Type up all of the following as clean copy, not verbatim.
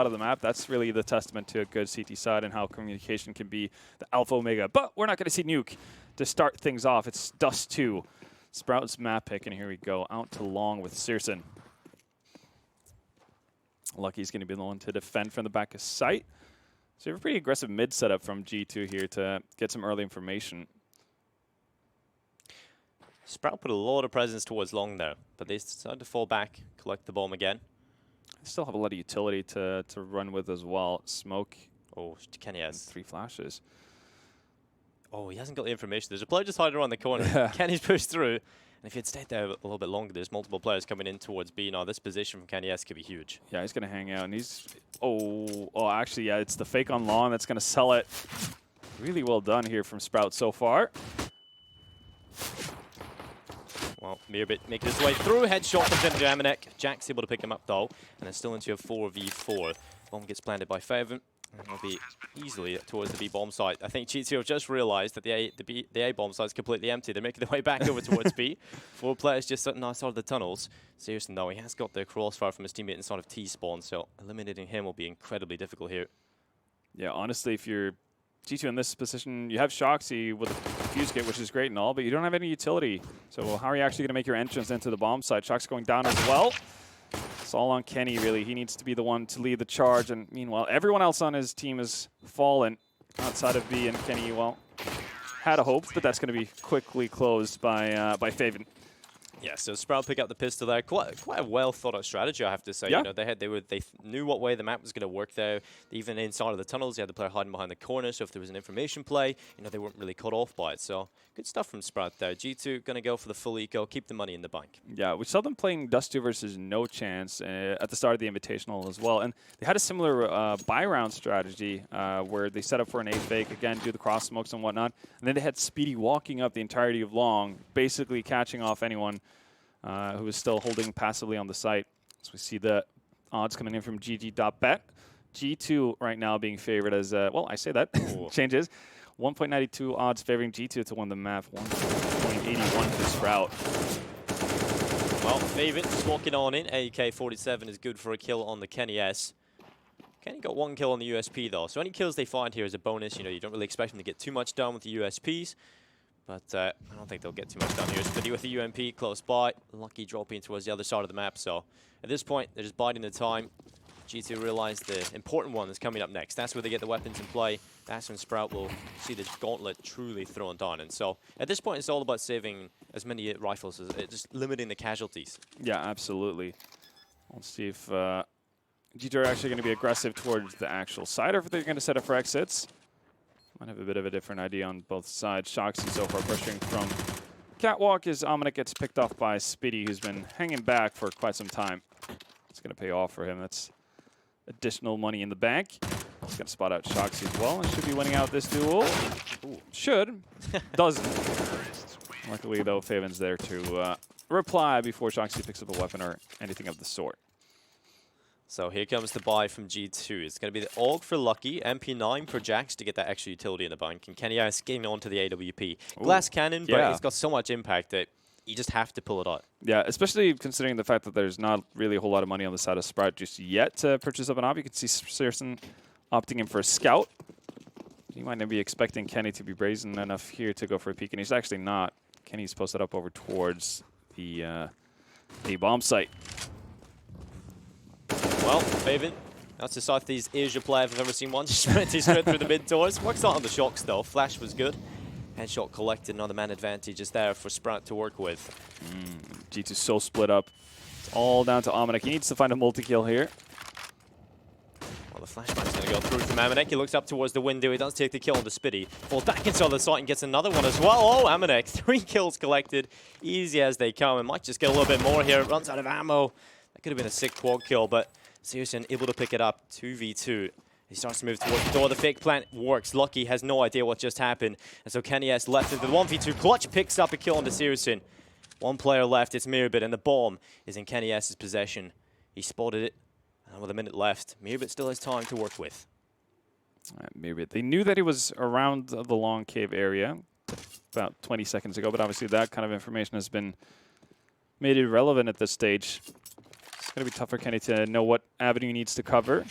of the map. That's really the testament to a good CT side and how communication can be the alpha omega. But we're not going to see Nuke to start things off. It's Dust 2. Sprout's map pick, and here we go. Out to long with Searson. Lucky's going to be the one to defend from the back of sight. So you have a pretty aggressive mid setup from G2 here to get some early information. Sprout put a lot of presence towards long there, but they decided to fall back, collect the bomb again. They still have a lot of utility to run with as well. Smoke. Oh, Kenny has 3 flashes. Oh, he hasn't got the information. There's a player just hiding around the corner. Kenny's pushed through. And if he had stayed there a little bit longer, there's multiple players coming in towards B now. This position from Kenny S could be huge. Yeah, he's going to hang out. And he's... Oh, actually, yeah, it's the fake on long that's going to sell it. Really well done here from Sprout so far. Well, Mirabit making his way through. Headshot comes into Amanek. Jack's able to pick him up, though. And it's still into a 4v4. Bomb gets planted by Faven. And it'll be easily towards the B bomb site. I think G2 have just realized that the A bomb site is completely empty. They're making their way back over towards B. 4 players just sitting outside of the tunnels. Seriously, though, he has got the crossfire from his teammate inside of T spawn, so eliminating him will be incredibly difficult here. Yeah, honestly, if you're G2 in this position, you have Shoxy with a fuse kit, which is great and all, but you don't have any utility. So how are you actually going to make your entrance into the bomb site? Shox going down as well. It's all on Kenny, really. He needs to be the one to lead the charge. And meanwhile, everyone else on his team has fallen outside of B. And Kenny, well, had a hope, but that's going to be quickly closed by Faven. Yeah, so Sprout pick up the pistol there. Quite a well thought out strategy, I have to say. Yeah. You know, they knew what way the map was going to work there. Even inside of the tunnels, you had the player hiding behind the corner. So if there was an information play, you know, they weren't really caught off by it. So good stuff from Sprout there. G2 going to go for the full eco, keep the money in the bank. Yeah, we saw them playing Dust 2 versus No Chance at the start of the Invitational as well. And they had a similar buy round strategy where they set up for an A fake, again, do the cross smokes and whatnot. And then they had Speedy walking up the entirety of long, basically catching off anyone who is still holding passively on the site. So we see the odds coming in from GG.bet. G2 right now being favored as, well, I say that, changes. 1.92 odds favoring G2 to win the map, 1.81 for Sprout. Well, Faven walking on in. AK-47 is good for a kill on the Kenny S. Kenny got 1 kill on the USP, though. So any kills they find here is a bonus. You know, you don't really expect them to get too much done with the USPs. But I don't think they'll get too much done here. Speedy with the UMP close by. Lucky dropping towards the other side of the map. So at this point, they're just biding the time. G2 realize the important one is coming up next. That's where they get the weapons in play. That's when Sprout will see the gauntlet truly thrown down. And so at this point, it's all about saving as many rifles, as just limiting the casualties. Yeah, absolutely. Let's see if G2 are actually going to be aggressive towards the actual side, or if they're going to set up for exits. Might have a bit of a different idea on both sides. Shoxy so far pushing from Catwalk as Amanek gets picked off by Speedy, who's been hanging back for quite some time. It's going to pay off for him. That's additional money in the bank. He's going to spot out Shoxy as well, and should be winning out this duel. Ooh, should. Doesn't. Luckily, though, Faven's there to reply before Shoxy picks up a weapon or anything of the sort. So here comes the buy from G2. It's going to be the AUG for Lucky, MP9 for Jax to get that extra utility in the bank, and Kenny S getting onto the AWP. Ooh, glass cannon, but it's got so much impact that you just have to pull it out. Yeah, especially considering the fact that there's not really a whole lot of money on the side of Sprout just yet to purchase up an op. You can see Searson opting in for a scout. You might not be expecting Kenny to be brazen enough here to go for a peek, and he's actually not. Kenny's posted up over towards the bomb site. Well, Faven, that's the Southeast Asia player if I've ever seen one. Sprinting straight through the mid doors. Works out on the shocks though. Flash was good. Headshot collected. Another man advantage is there for Sprout to work with. G2 so split up. It's all down to Amanek. He needs to find a multi-kill here. Well, the flashbang's going to go through from Amanek. He looks up towards the window. He does take the kill on the Spitty. Falls back inside the site and gets another one as well. Oh, Amanek. 3 kills collected. Easy as they come. And might just get a little bit more here. Runs out of ammo. That could have been a sick quad kill, but Searson able to pick it up. 2v2. He starts to move towards the door. The fake plant works. Lucky has no idea what just happened. And so Kenny S left into the 1v2. Clutch picks up a kill onto Searson. 1 player left. It's Mirabit, and the bomb is in Kenny S's possession. He spotted it. And with a minute left, Mirabit still has time to work with. Mirabit. They knew that he was around the long cave area about 20 seconds ago, but obviously that kind of information has been made irrelevant at this stage. It's going to be tough for Kenny to know what avenue he needs to cover.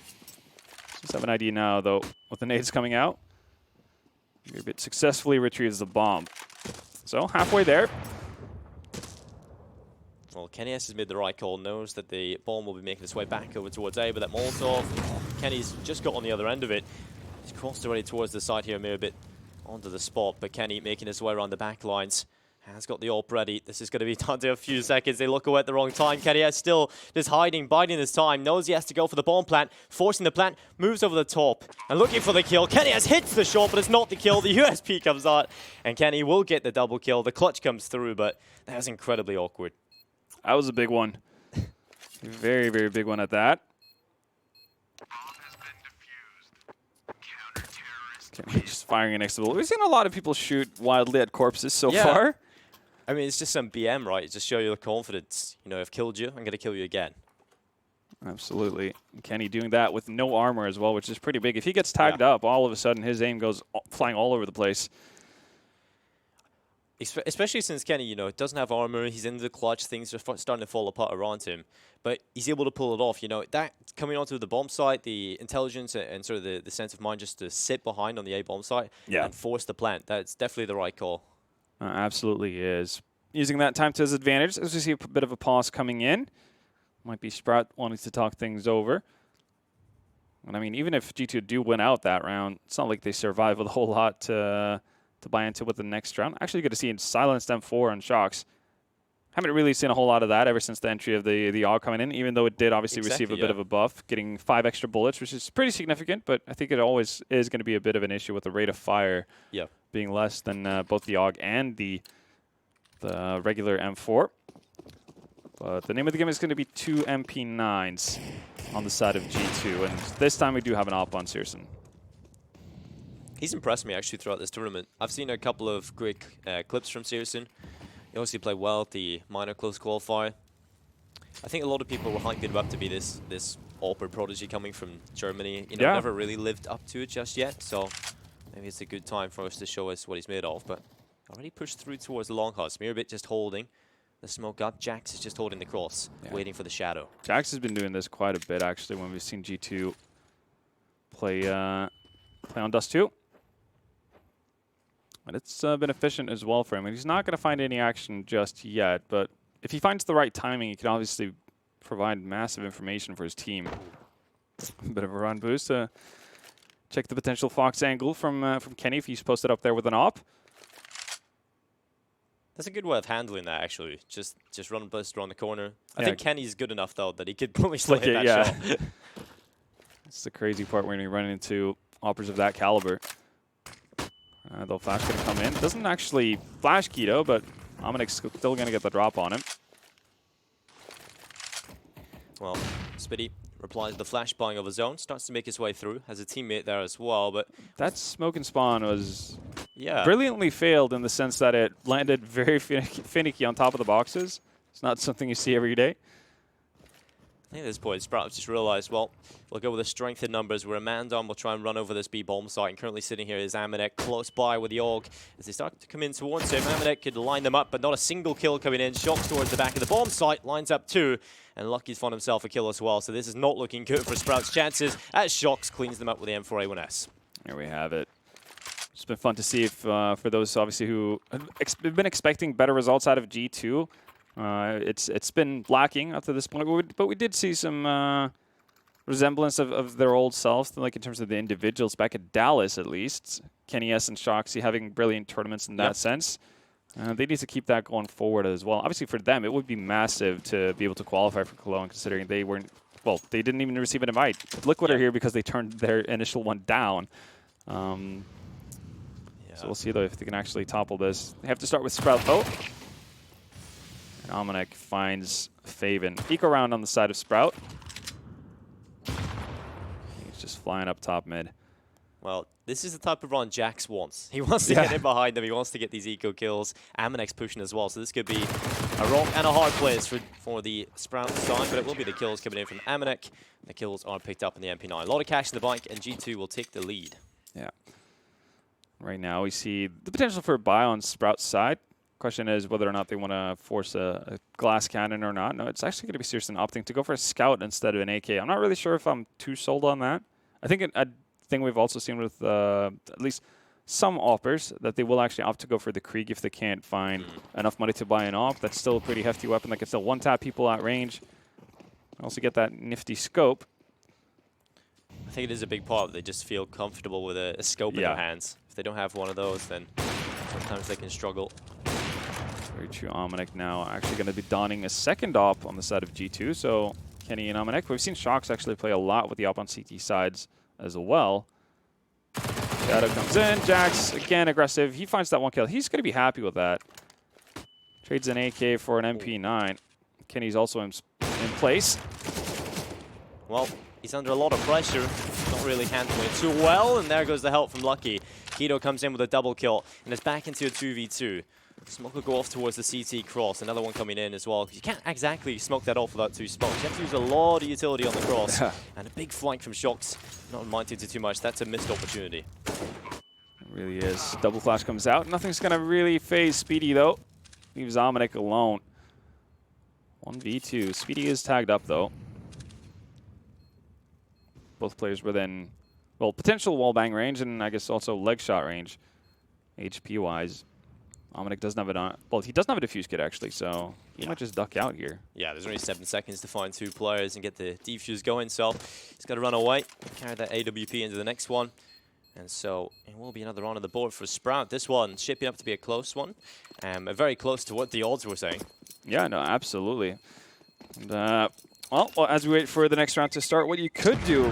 Just have an idea now, though, with the nades coming out. Mirabit successfully retrieves the bomb. So halfway there. Well, Kenny S has made the right call, knows that the bomb will be making its way back over towards A, but that Molotov, Kenny's just got on the other end of it. He's crossed already towards the side here, Mirabit onto the spot, but Kenny making his way around the back lines. Has got the AWP ready. This is going to be done in a few seconds. They look away at the wrong time. Kenny S still just hiding, biding his time. Knows he has to go for the bomb plant. Forcing the plant. Moves over the top. And looking for the kill. Kenny S hits the shot, but it's not the kill. The USP comes out. And Kenny will get the double kill. The clutch comes through, but that was incredibly awkward. That was a big one. Very, very big one at that. Kenny just firing an next to the. We've seen a lot of people shoot wildly at corpses so far. I mean, it's just some BM, right? It's just show you the confidence. You know, I've killed you, I'm going to kill you again. Absolutely. Kenny doing that with no armor as well, which is pretty big. If he gets tagged up, all of a sudden his aim goes flying all over the place. Especially since Kenny, you know, doesn't have armor, he's in the clutch, things are starting to fall apart around him. But he's able to pull it off, you know. That coming onto the bomb site, the intelligence and sort of the sense of mind just to sit behind on the A bomb site and force the plant. That's definitely the right call. Absolutely is. Using that time to his advantage, as we see a bit of a pause coming in. Might be Sprout wanting to talk things over. And I mean, even if G2 do win out that round, it's not like they survive with a whole lot to buy into with the next round. Actually good to see silenced M4 on Shocks. Haven't really seen a whole lot of that ever since the entry of the AUG coming in, even though it did obviously receive a bit of a buff, getting 5 extra bullets, which is pretty significant, but I think it always is going to be a bit of an issue with the rate of fire being less than both the AUG and the regular M4. But the name of the game is going to be 2 MP9s on the side of G2, and this time we do have an AWP on Searson. He's impressed me actually throughout this tournament. I've seen a couple of great clips from Searson. He obviously played well at the minor close qualifier. I think a lot of people were hyping him up to be this AWPer prodigy coming from Germany. You know, never really lived up to it just yet, so maybe it's a good time for us to show us what he's made of. But already pushed through towards the long house. Mirabit just holding the smoke up. Jax is just holding the cross, waiting for the shadow. Jax has been doing this quite a bit actually when we've seen G2 play on Dust 2. And it's been efficient as well for him. And he's not going to find any action just yet, but if he finds the right timing, he can obviously provide massive information for his team. A bit of a run boost to check the potential Fox angle from Kenny if he's posted up there with an AWP. That's a good way of handling that, actually. Just run bust around the corner. I think Kenny's good enough, though, that he could probably still hit that shot. That's the crazy part when you run into AWPers of that caliber. Though Flash going to come in. Doesn't actually flash Keto, but Aminek's still going to get the drop on him. Well, Spitty replies to the flash buying of his own. Starts to make his way through. Has a teammate there as well, but that smoke and spawn was brilliantly failed in the sense that it landed very finicky on top of the boxes. It's not something you see every day. I think at this point, Sprout just realized, well, we'll go with the strength in numbers. We're a man down. We'll try and run over this B bomb site. And currently sitting here is Aminek close by with the AUG. As they start to come in towards him, Aminek could line them up, but not a single kill coming in. Shocks towards the back of the bomb site, lines up 2. And Lucky's found himself a kill as well. So this is not looking good for Sprout's chances as Shocks cleans them up with the M4A1S. There we have it. It's been fun to see if for those obviously who have been expecting better results out of G2. It's been lacking up to this point, but we did see some resemblance of their old selves, like in terms of the individuals back at Dallas, at least. Kenny S and Shoxy having brilliant tournaments in that sense. They need to keep that going forward as well. Obviously, for them, it would be massive to be able to qualify for Cologne, considering they weren't. Well, they didn't even receive an invite. Liquid are here because they turned their initial one down. So we'll see though if they can actually topple this. They have to start with Sprout though. Aminek finds Faven. Eco round on the side of Sprout. He's just flying up top mid. Well, this is the type of run Jax wants. He wants to get in behind them. He wants to get these eco kills. Aminek's pushing as well, so this could be a rock and a hard place for the Sprout side, but it will be the kills coming in from Aminek. The kills are picked up in the MP9. A lot of cash in the bank, and G2 will take the lead. Yeah. Right now, we see the potential for a buy on Sprout's side. Question is whether or not they want to force a glass cannon or not. No, it's actually going to be Searson opting to go for a scout instead of an AK. I'm not really sure if I'm too sold on that. I think a thing we've also seen with at least some offers that they will actually opt to go for the Krieg if they can't find enough money to buy an op. That's still a pretty hefty weapon that can still one-tap people at range. Also get that nifty scope. I think it is a big part. They just feel comfortable with a scope in their hands. If they don't have one of those, then sometimes they can struggle. Very true. Omnic now actually going to be donning a second op on the side of G2. So Kenny and Omnic. We've seen Shox actually play a lot with the op on CT sides as well. Shadow comes in. Jax, again, aggressive. He finds that one kill. He's going to be happy with that. Trades an AK for an MP9. Kenny's also in place. Well, he's under a lot of pressure. Not really handling it too well, and there goes the help from Lucky. Kido comes in with a double kill, and it's back into a 2v2. Smoke will go off towards the CT cross. Another one coming in as well. You can't exactly smoke that off without 2 smokes. You have to use a lot of utility on the cross. And a big flank from Shox. Not minded to too much. That's a missed opportunity. It really is. Double flash comes out. Nothing's going to really phase Speedy, though. Leaves Omnic alone. 1v2. Speedy is tagged up, though. Both players within, well, potential wallbang range and I guess also leg shot range, HP-wise. Omnic doesn't have it on. Well, he doesn't have a defuse kit, actually, so he might just duck out here. Yeah, there's only 7 seconds to find 2 players and get the defuse going, so he's got to run away, carry that AWP into the next one. And so it will be another round on the board for Sprout. This one shaping up to be a close one, very close to what the odds were saying. Yeah, no, absolutely. And, well, as we wait for the next round to start, what you could do,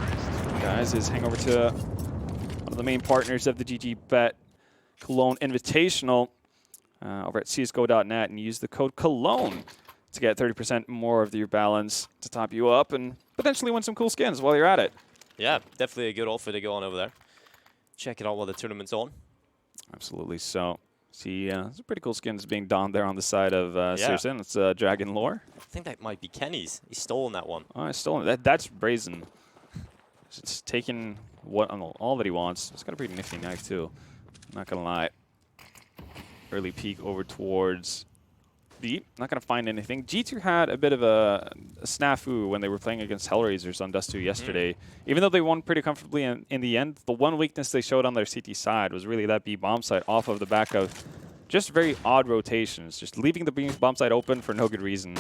guys, is hang over to one of the main partners of the GG Bet Cologne Invitational over at csgo.net and use the code Cologne to get 30% more of your balance to top you up and potentially win some cool skins while you're at it. Yeah, definitely a good offer to go on over there. Check it out while the tournament's on. Absolutely. So, see, some pretty cool skins being donned there on the side of Searson. It's Dragon Lore. I think that might be Kenny's. He's stolen that one. Oh, he's stolen it. That's brazen. It's taken all that he wants. It's got a pretty nifty knife, too. Not going to lie. Early peek over towards B. Not going to find anything. G2 had a bit of a snafu when they were playing against Hellraisers on Dust 2 yesterday. Even though they won pretty comfortably in the end, the one weakness they showed on their CT side was really that B bomb site off of the back of just very odd rotations, just leaving the B bomb site open for no good reason.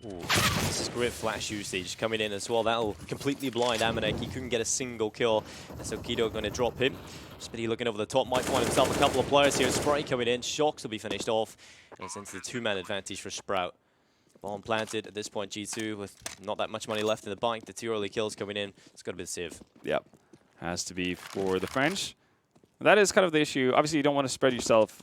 Ooh, this is great flash usage coming in as well. That'll completely blind Amanek. He couldn't get a single kill. And so Kido going to drop him. Speedy looking over the top, might find himself a couple of players here. Spray coming in. Shox will be finished off. And it's into the 2-man advantage for Sprout. Bomb planted at this point, G2 with not that much money left in the bank. The 2 early kills coming in. It's got to be the save. Yep. Has to be for the French. That is kind of the issue. Obviously, you don't want to spread yourself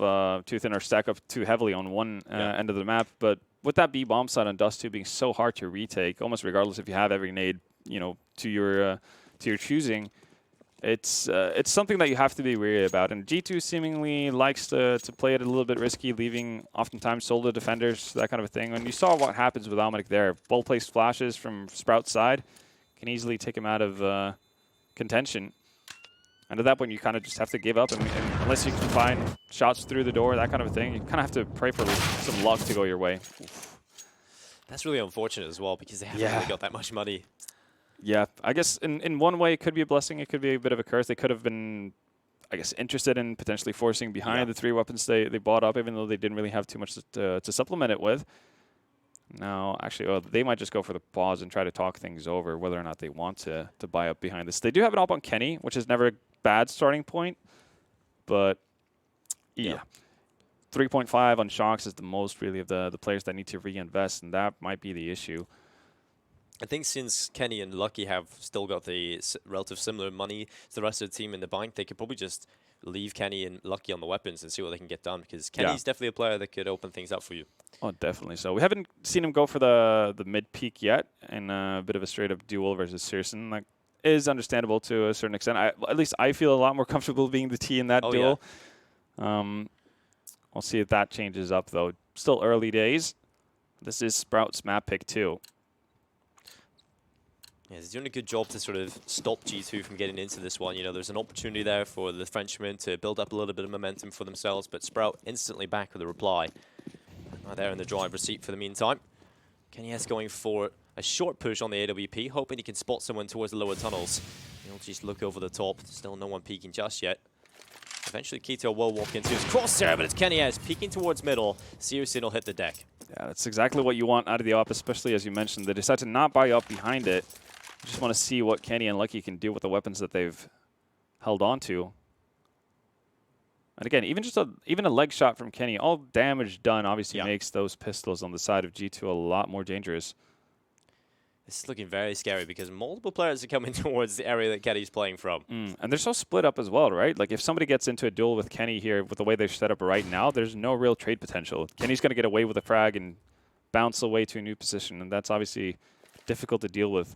too thin or stack up too heavily on one end of the map. But with that B bomb site on Dust 2 being so hard to retake, almost regardless if you have every nade, to your choosing, it's something that you have to be wary about. And G2 seemingly likes to play it a little bit risky, leaving oftentimes solo defenders, that kind of a thing. And you saw what happens with Omnic there. Well-placed flashes from Sprout's side can easily take him out of contention. And at that point, you kind of just have to give up. And unless you can find shots through the door, that kind of a thing, you kind of have to pray for some luck to go your way. Oof. That's really unfortunate as well because they haven't really got that much money. Yeah, I guess in one way, it could be a blessing. It could be a bit of a curse. They could have been, I guess, interested in potentially forcing behind the 3 weapons they bought up, even though they didn't really have too much to supplement it with. Now, actually, they might just go for the pause and try to talk things over, whether or not they want to buy up behind this. They do have an op on Kenny, which is never a bad starting point, but yeah. 3.5 on Shox is the most, really, of the players that need to reinvest, and that might be the issue. I think since Kenny and Lucky have still got the relative similar money to the rest of the team in the bank, they could probably just leave Kenny and Lucky on the weapons and see what they can get done, because Kenny's definitely a player that could open things up for you. Oh, definitely so. We haven't seen him go for the mid-peak yet in a bit of a straight-up duel versus Searson. Like, is understandable to a certain extent. At least I feel a lot more comfortable being the T in that duel. Yeah. We'll see if that changes up, though. Still early days. This is Sprout's map pick, too. Yeah, he's doing a good job to sort of stop G2 from getting into this one. There's an opportunity there for the Frenchmen to build up a little bit of momentum for themselves, but Sprout instantly back with a reply. There in the driver's seat for the meantime. Kenny is going for a short push on the AWP, hoping he can spot someone towards the lower tunnels. He'll just look over the top. Still no one peeking just yet. Eventually, Keto will walk into his crosshair, but it's kennyS peeking towards middle. Seriously, will hit the deck. Yeah, that's exactly what you want out of the op, especially as you mentioned. They decide to not buy up behind it. You just want to see what Kenny and Lucky can do with the weapons that they've held on to. And again, even a leg shot from Kenny, all damage done obviously makes those pistols on the side of G2 a lot more dangerous. This is looking very scary because multiple players are coming towards the area that Kenny's playing from. And they're so split up as well, right? Like, if somebody gets into a duel with Kenny here with the way they're set up right now, there's no real trade potential. Kenny's going to get away with a frag and bounce away to a new position, and that's obviously difficult to deal with.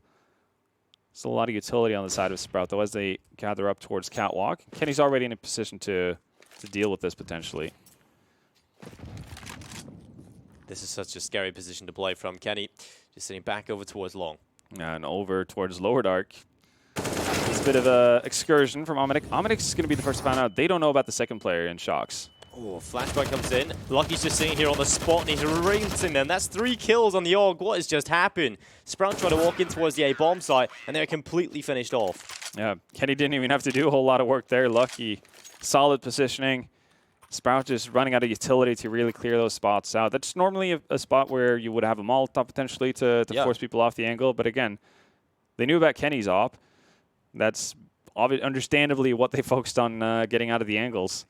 There's a lot of utility on the side of Sprout, though, as they gather up towards Catwalk. Kenny's already in a position to deal with this potentially. This is such a scary position to play from. Kenny just sitting back over towards long. And over towards Lower Dark. It's a bit of an excursion from Omnic. Omnic is going to be the first to find out. They don't know about the second player in Shocks. Oh, flashback comes in. Lucky's just sitting here on the spot and he's rinsing them. That's 3 kills on the AUG. What has just happened? Sprout trying to walk in towards the A bomb site and they're completely finished off. Yeah, Kenny didn't even have to do a whole lot of work there. Lucky, solid positioning. Sprout just running out of utility to really clear those spots out. That's normally a spot where you would have a Molotov potentially to force people off the angle. But again, they knew about Kenny's op. That's understandably what they focused on getting out of the angles.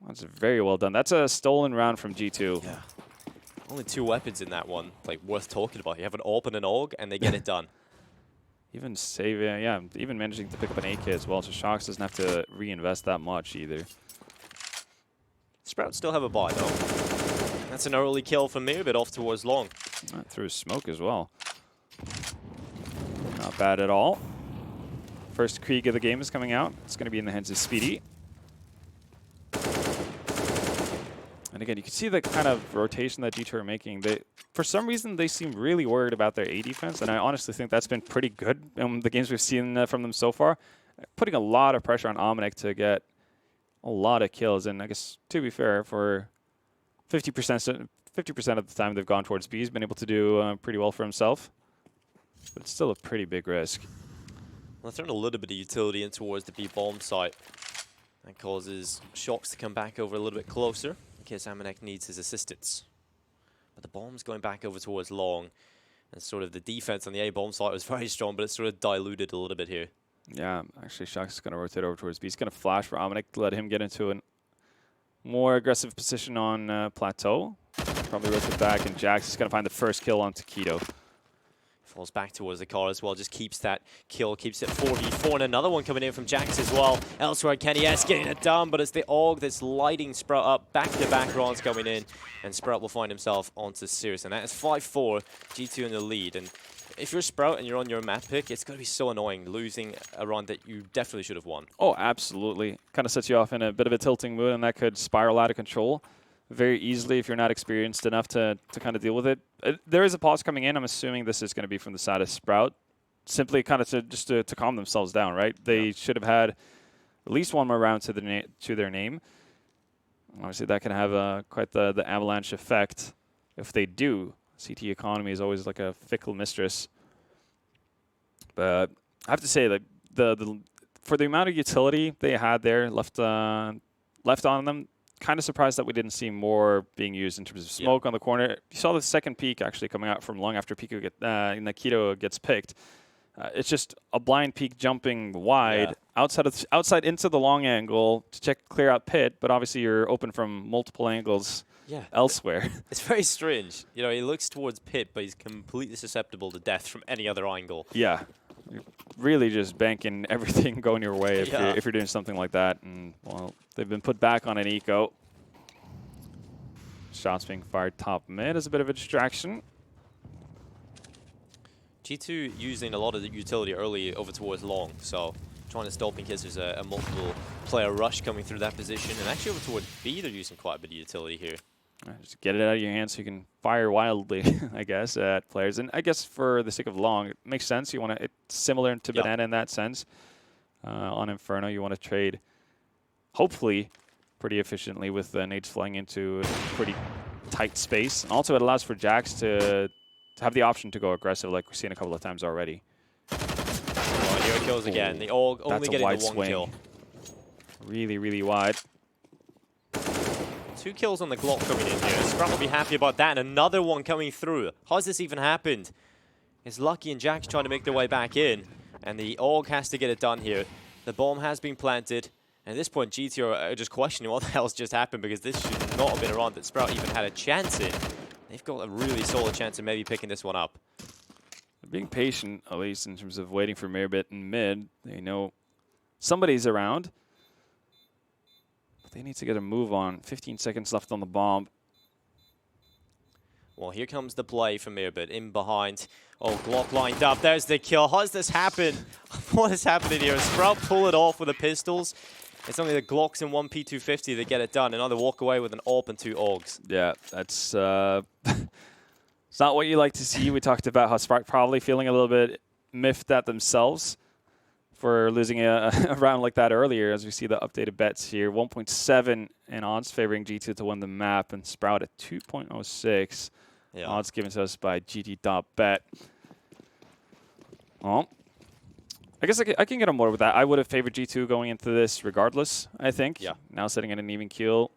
That's very well done. That's a stolen round from G2. Yeah. Only 2 weapons in that one, like, worth talking about. You have an AWP and an AUG, and they get it done. Even saving, even managing to pick up an AK as well. So Shocks doesn't have to reinvest that much either. Sprout still have a buy, though. That's an early kill from me, but off towards long. Through smoke as well. Not bad at all. First Krieg of the game is coming out. It's going to be in the hands of Speedy. And again, you can see the kind of rotation that G2 are making. For some reason, they seem really worried about their A defense, and I honestly think that's been pretty good in the games we've seen from them so far. Putting a lot of pressure on Omnic to get a lot of kills, and I guess, to be fair, for 50% of the time they've gone towards B, he's been able to do pretty well for himself. But it's still a pretty big risk. Well, throwing a little bit of utility in towards the B bomb site. That causes Shocks to come back over a little bit closer in case Amanek needs his assistance. But the bomb's going back over towards long, and sort of the defense on the A bomb site was very strong, but it's sort of diluted a little bit here. Yeah, actually, Shocks is going to rotate over towards B. He's going to flash for Omnic to let him get into a more aggressive position on Plateau. Probably rotate back, and Jax is going to find the first kill on Taquito. Falls back towards the car as well, just keeps that kill, keeps it 4v4, and another one coming in from Jax as well. Elsewhere, kennyS getting it done, but it's the AUG that's lighting Sprout up. Back-to-back rounds coming in, and Sprout will find himself onto Sirius. And that is 5-4, G2 in the lead. And if you're Sprout and you're on your map pick, it's going to be so annoying losing a round that you definitely should have won. Oh, absolutely. Kind of sets you off in a bit of a tilting mood, and that could spiral out of control very easily if you're not experienced enough to kind of deal with it. There is a pause coming in. I'm assuming this is going to be from the side of Sprout, simply kind of to calm themselves down, right? They should have had at least one more round to their name. Obviously, that can have quite the avalanche effect. If they do, CT economy is always like a fickle mistress. But I have to say that for the amount of utility they had there left on them, kind of surprised that we didn't see more being used in terms of smoke on the corner. You saw the second peek actually coming out from long after Nikito gets picked. It's just a blind peek jumping wide outside into the long angle to clear out pit, but obviously you're open from multiple angles elsewhere. It's very strange. You know, he looks towards pit, but he's completely susceptible to death from any other angle. Yeah. You're really just banking everything going your way if you're doing something like that. And, well, they've been put back on an eco. Shots being fired top mid is a bit of a distraction. G2 using a lot of the utility early over towards long, so trying to stop in case there's a multiple player rush coming through that position. And actually over towards B, they're using quite a bit of utility here. Just get it out of your hands so you can fire wildly, I guess, at players. And I guess for the sake of long, it makes sense. You want to, it's similar to Banana in that sense. On Inferno, you want to trade, hopefully, pretty efficiently with nades flying into a pretty tight space. And also, it allows for Jax to have the option to go aggressive, like we've seen a couple of times already. Oh, here the kills again. The AUG only getting the one kill. Really, really wide. 2 kills on the Glock coming in here. Sprout will be happy about that, and another one coming through. How's this even happened? It's Lucky and Jax trying to make their way back in, and the AUG has to get it done here. The bomb has been planted, and at this point, GT are just questioning what the hell's just happened, because this should not have been a round that Sprout even had a chance in. They've got a really solid chance of maybe picking this one up. They're being patient, at least in terms of waiting for Mirabit in mid. They know somebody's around. But they need to get a move on. 15 seconds left on the bomb. Well, here comes the play from Mirabit in behind. Oh, Glock lined up. There's the kill. How does this happen? What is happening here? Sprout pull it off with the pistols. It's only the Glocks and 1 P250 that get it done, and now they walk away with an AWP and 2 AUGs. Yeah, that's it's not what you like to see. We talked about how Sprout probably feeling a little bit miffed at themselves for losing a round like that earlier, as we see the updated bets here. 1.7 in odds favoring G2 to win the map, and Sprout at 2.06. Yeah. Odds given to us by GT.bet. Well, I guess I can get on board with that. I would have favored G2 going into this regardless, I think. Yeah. Now sitting at an even kill.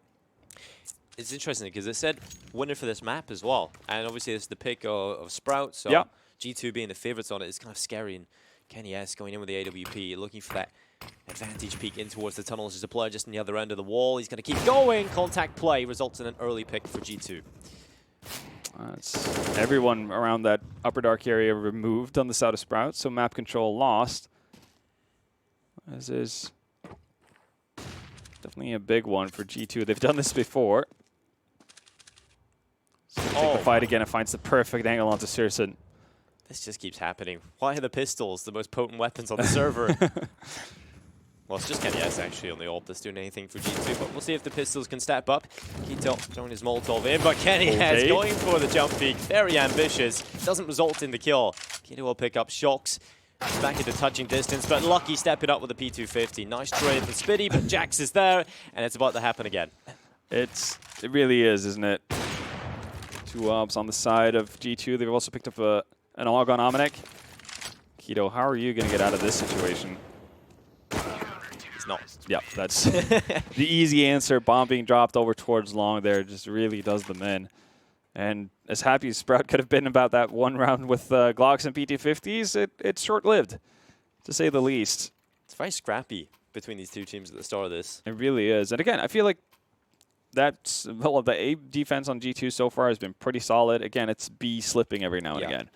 It's interesting because it said winner for this map as well. And obviously it's the pick of Sprout, so yeah. G2 being the favorites on it is kind of scary. And Kenny S going in with the AWP, looking for that advantage peek in towards the tunnels. There's a player just on the other end of the wall. He's going to keep going. Contact play results in an early pick for G2. Everyone around that upper dark area removed on the side of Sprout, so map control lost. This is definitely a big one for G2. They've done this before. So take the fight again and finds the perfect angle onto Searson. This just keeps happening. Why are the pistols the most potent weapons on the server? Well, it's just Kenny S actually on the AWP that's doing anything for G2, but we'll see if the pistols can step up. Kito throwing his Molotov in, but Kenny S going for the jump peak. Very ambitious. Doesn't result in the kill. Kito will pick up Shocks. He's back into touching distance, but Lucky stepping up with the P250. Nice trade for Spitty, but Jax is there, and it's about to happen again. It really is, isn't it? 2 AWPs on the side of G2. They've also picked up an AUG on Amanek. Kito, how are you going to get out of this situation? Not. Yeah, that's the easy answer. Bomb being dropped over towards long there just really does them in. And as happy as Sprout could have been about that one round with Glocks and PT50s, it's short-lived, to say the least. It's very scrappy between these two teams at the start of this. It really is. And again, I feel like the A defense on G2 so far has been pretty solid. Again, it's B slipping every now and again.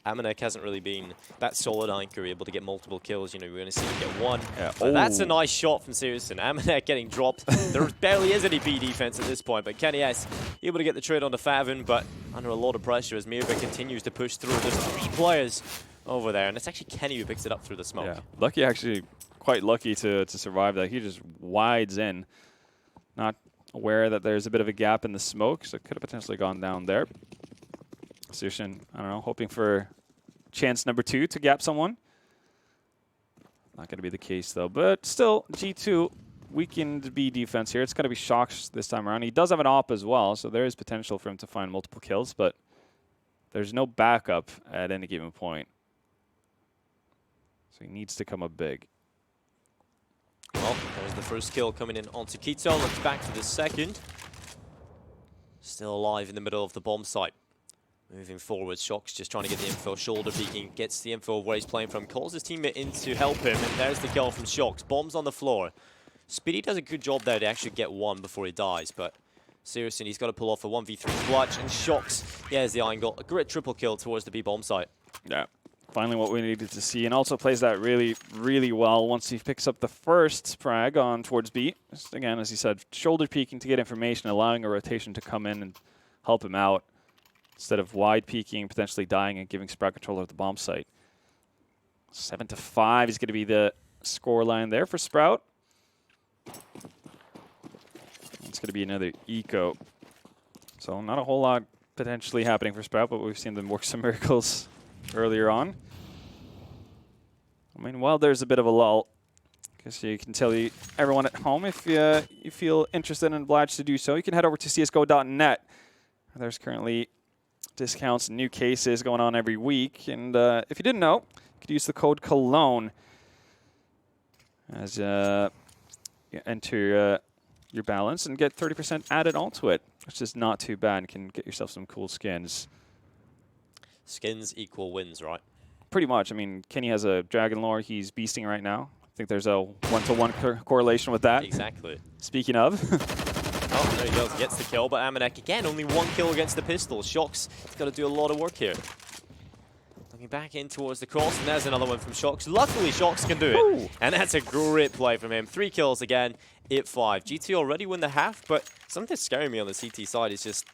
Amanek hasn't really been that solid anchor, able to get multiple kills. You know, we're going to see him get one. Yeah. That's a nice shot from Searson. Amanek getting dropped. There barely is any B defense at this point, but Kenny S able to get the trade onto Favin, but under a lot of pressure as Mirabit continues to push through. There's 3 players over there, and it's actually Kenny who picks it up through the smoke. Yeah. Lucky, actually quite lucky to survive that. He just wides in, not aware that there's a bit of a gap in the smoke, so it could have potentially gone down there. Sushin, I don't know, hoping for chance number 2 to gap someone. Not going to be the case, though. But still, G2 weakened B defense here. It's going to be Shocks this time around. He does have an AWP as well, so there is potential for him to find multiple kills, but there's no backup at any given point. So he needs to come up big. Well, there's the first kill coming in onto Kito. Looks back for the second. Still alive in the middle of the bomb site. Moving forward, Shocks just trying to get the info, shoulder peeking, gets the info of where he's playing from, calls his teammate in to help him, and there's the kill from Shocks. Bombs on the floor. Speedy does a good job there to actually get one before he dies, but seriously, he's got to pull off a 1v3 clutch, and Shocks, he has the angle. A great triple kill towards the B bomb site. Yeah, finally what we needed to see, and also plays that really, really well once he picks up the first frag on towards B. Just, again, as he said, shoulder peeking to get information, allowing a rotation to come in and help him out, instead of wide peeking, potentially dying and giving Sprout control of the bomb site. 7-5 is going to be the score line there for Sprout. It's going to be another eco. So not a whole lot potentially happening for Sprout, but we've seen them work some miracles earlier on. I mean, while there's a bit of a lull, because you can tell everyone at home, if you feel interested and obliged to do so, you can head over to csgo.net. There's currently discounts and new cases going on every week. And if you didn't know, You could use the code Cologne as you enter your balance and get 30% added onto it, which is not too bad. You can get yourself some cool skins. Skins equal wins, right? Pretty much. I mean, Kenny has a Dragon Lore he's beasting right now. I think there's a one-to-one correlation with that. Exactly. Speaking of. Oh, there he goes. Gets the kill, but Amanek, again, only 1 kill against the pistol. Shox has got to do a lot of work here. Looking back in towards the cross, and there's another one from Shox. Luckily, Shox can do it. Ooh. And that's a great play from him. 3 kills again, it 5. GT already win the half, but something that's scaring me on the CT side is just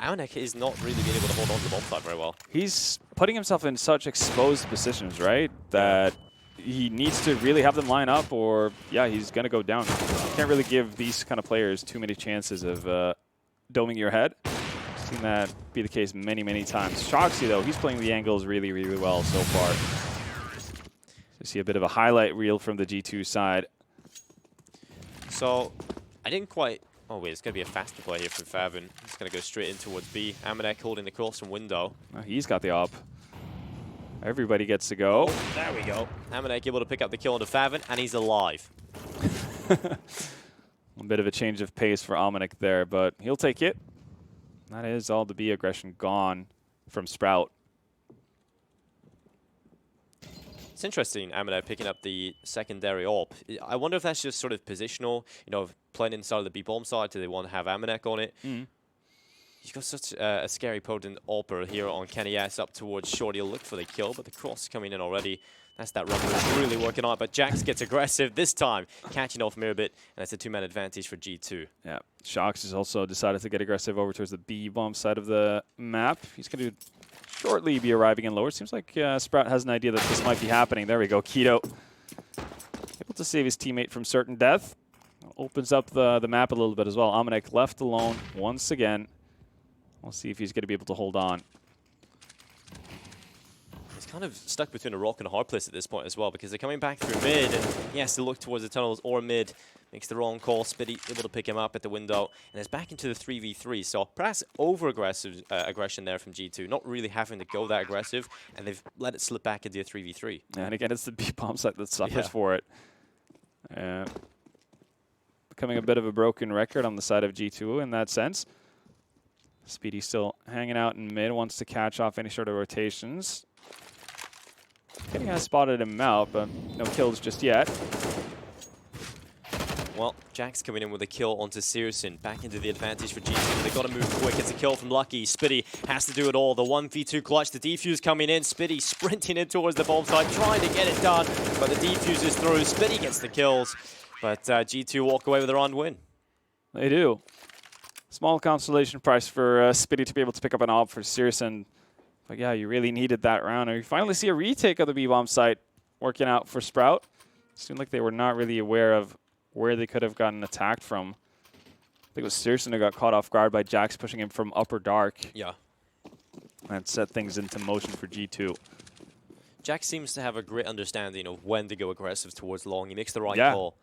Amanek is not really being able to hold on to the bomb side very well. He's putting himself in such exposed positions, right? That he needs to really have them line up or, yeah, he's going to go down. You can't really give these kind of players too many chances of doming your head. I've seen that be the case many, many times. Shoxy, though, he's playing the angles really, really well so far. So you see a bit of a highlight reel from the G2 side. So, I didn't quite... Oh, wait, it's going to be a faster play here from Favin. He's going to go straight in towards B. Amanek holding the cross from window. Oh, he's got the op. Everybody gets to go. Oh, there we go. Amanek able to pick up the kill onto Favin, and he's alive. A bit of a change of pace for Amanek there, but he'll take it. That is all the B aggression gone from Sprout. It's interesting, Amanek picking up the secondary AWP. I wonder if that's just sort of positional, you know, playing inside of the B-bomb side, do they want to have Amanek on it? He's got such a scary potent AWPer here on Kenny S up towards Short. He'll look for the kill, but the cross coming in already. That's that run that's really working on it, but Jax gets aggressive this time, catching off Mirabit, and that's a 2-man advantage for G2. Yeah, Shox has also decided to get aggressive over towards the B-bomb side of the map. He's going to shortly be arriving in lower. Seems like Sprout has an idea that this might be happening. There we go, Keto. Able to save his teammate from certain death. Opens up the map a little bit as well. Amanek left alone once again. We'll see if he's going to be able to hold on. He's kind of stuck between a rock and a hard place at this point as well, because they're coming back through mid, and he has to look towards the tunnels or mid. Makes the wrong call. Spitty able to pick him up at the window, and it's back into the 3v3. So perhaps over-aggressive aggression there from G2, not really having to go that aggressive, and they've let it slip back into a 3v3. And again, it's the B-bomb site that suffers for it. Becoming a bit of a broken record on the side of G2 in that sense. Speedy still hanging out in mid, wants to catch off any sort of rotations. Kenny has spotted him out, but no kills just yet. Well, Jack's coming in with a kill onto Searson. Back into the advantage for G2. They've got to move quick. It's a kill from Lucky. Spitty has to do it all. The 1v2 clutch. The defuse coming in. Spitty sprinting in towards the bomb side, trying to get it done. But the defuse is through. Spitty gets the kills. But G2 walk away with a round win. They do. Small consolation price for Spitty to be able to pick up an op for Searson. But yeah, you really needed that round. And we finally see a retake of the B-bomb site working out for Sprout. It seemed like they were not really aware of where they could have gotten attacked from. I think it was Searson who got caught off guard by Jax pushing him from upper dark. Yeah. That set things into motion for G2. Jax seems to have a great understanding of when to go aggressive towards long. He makes the right call.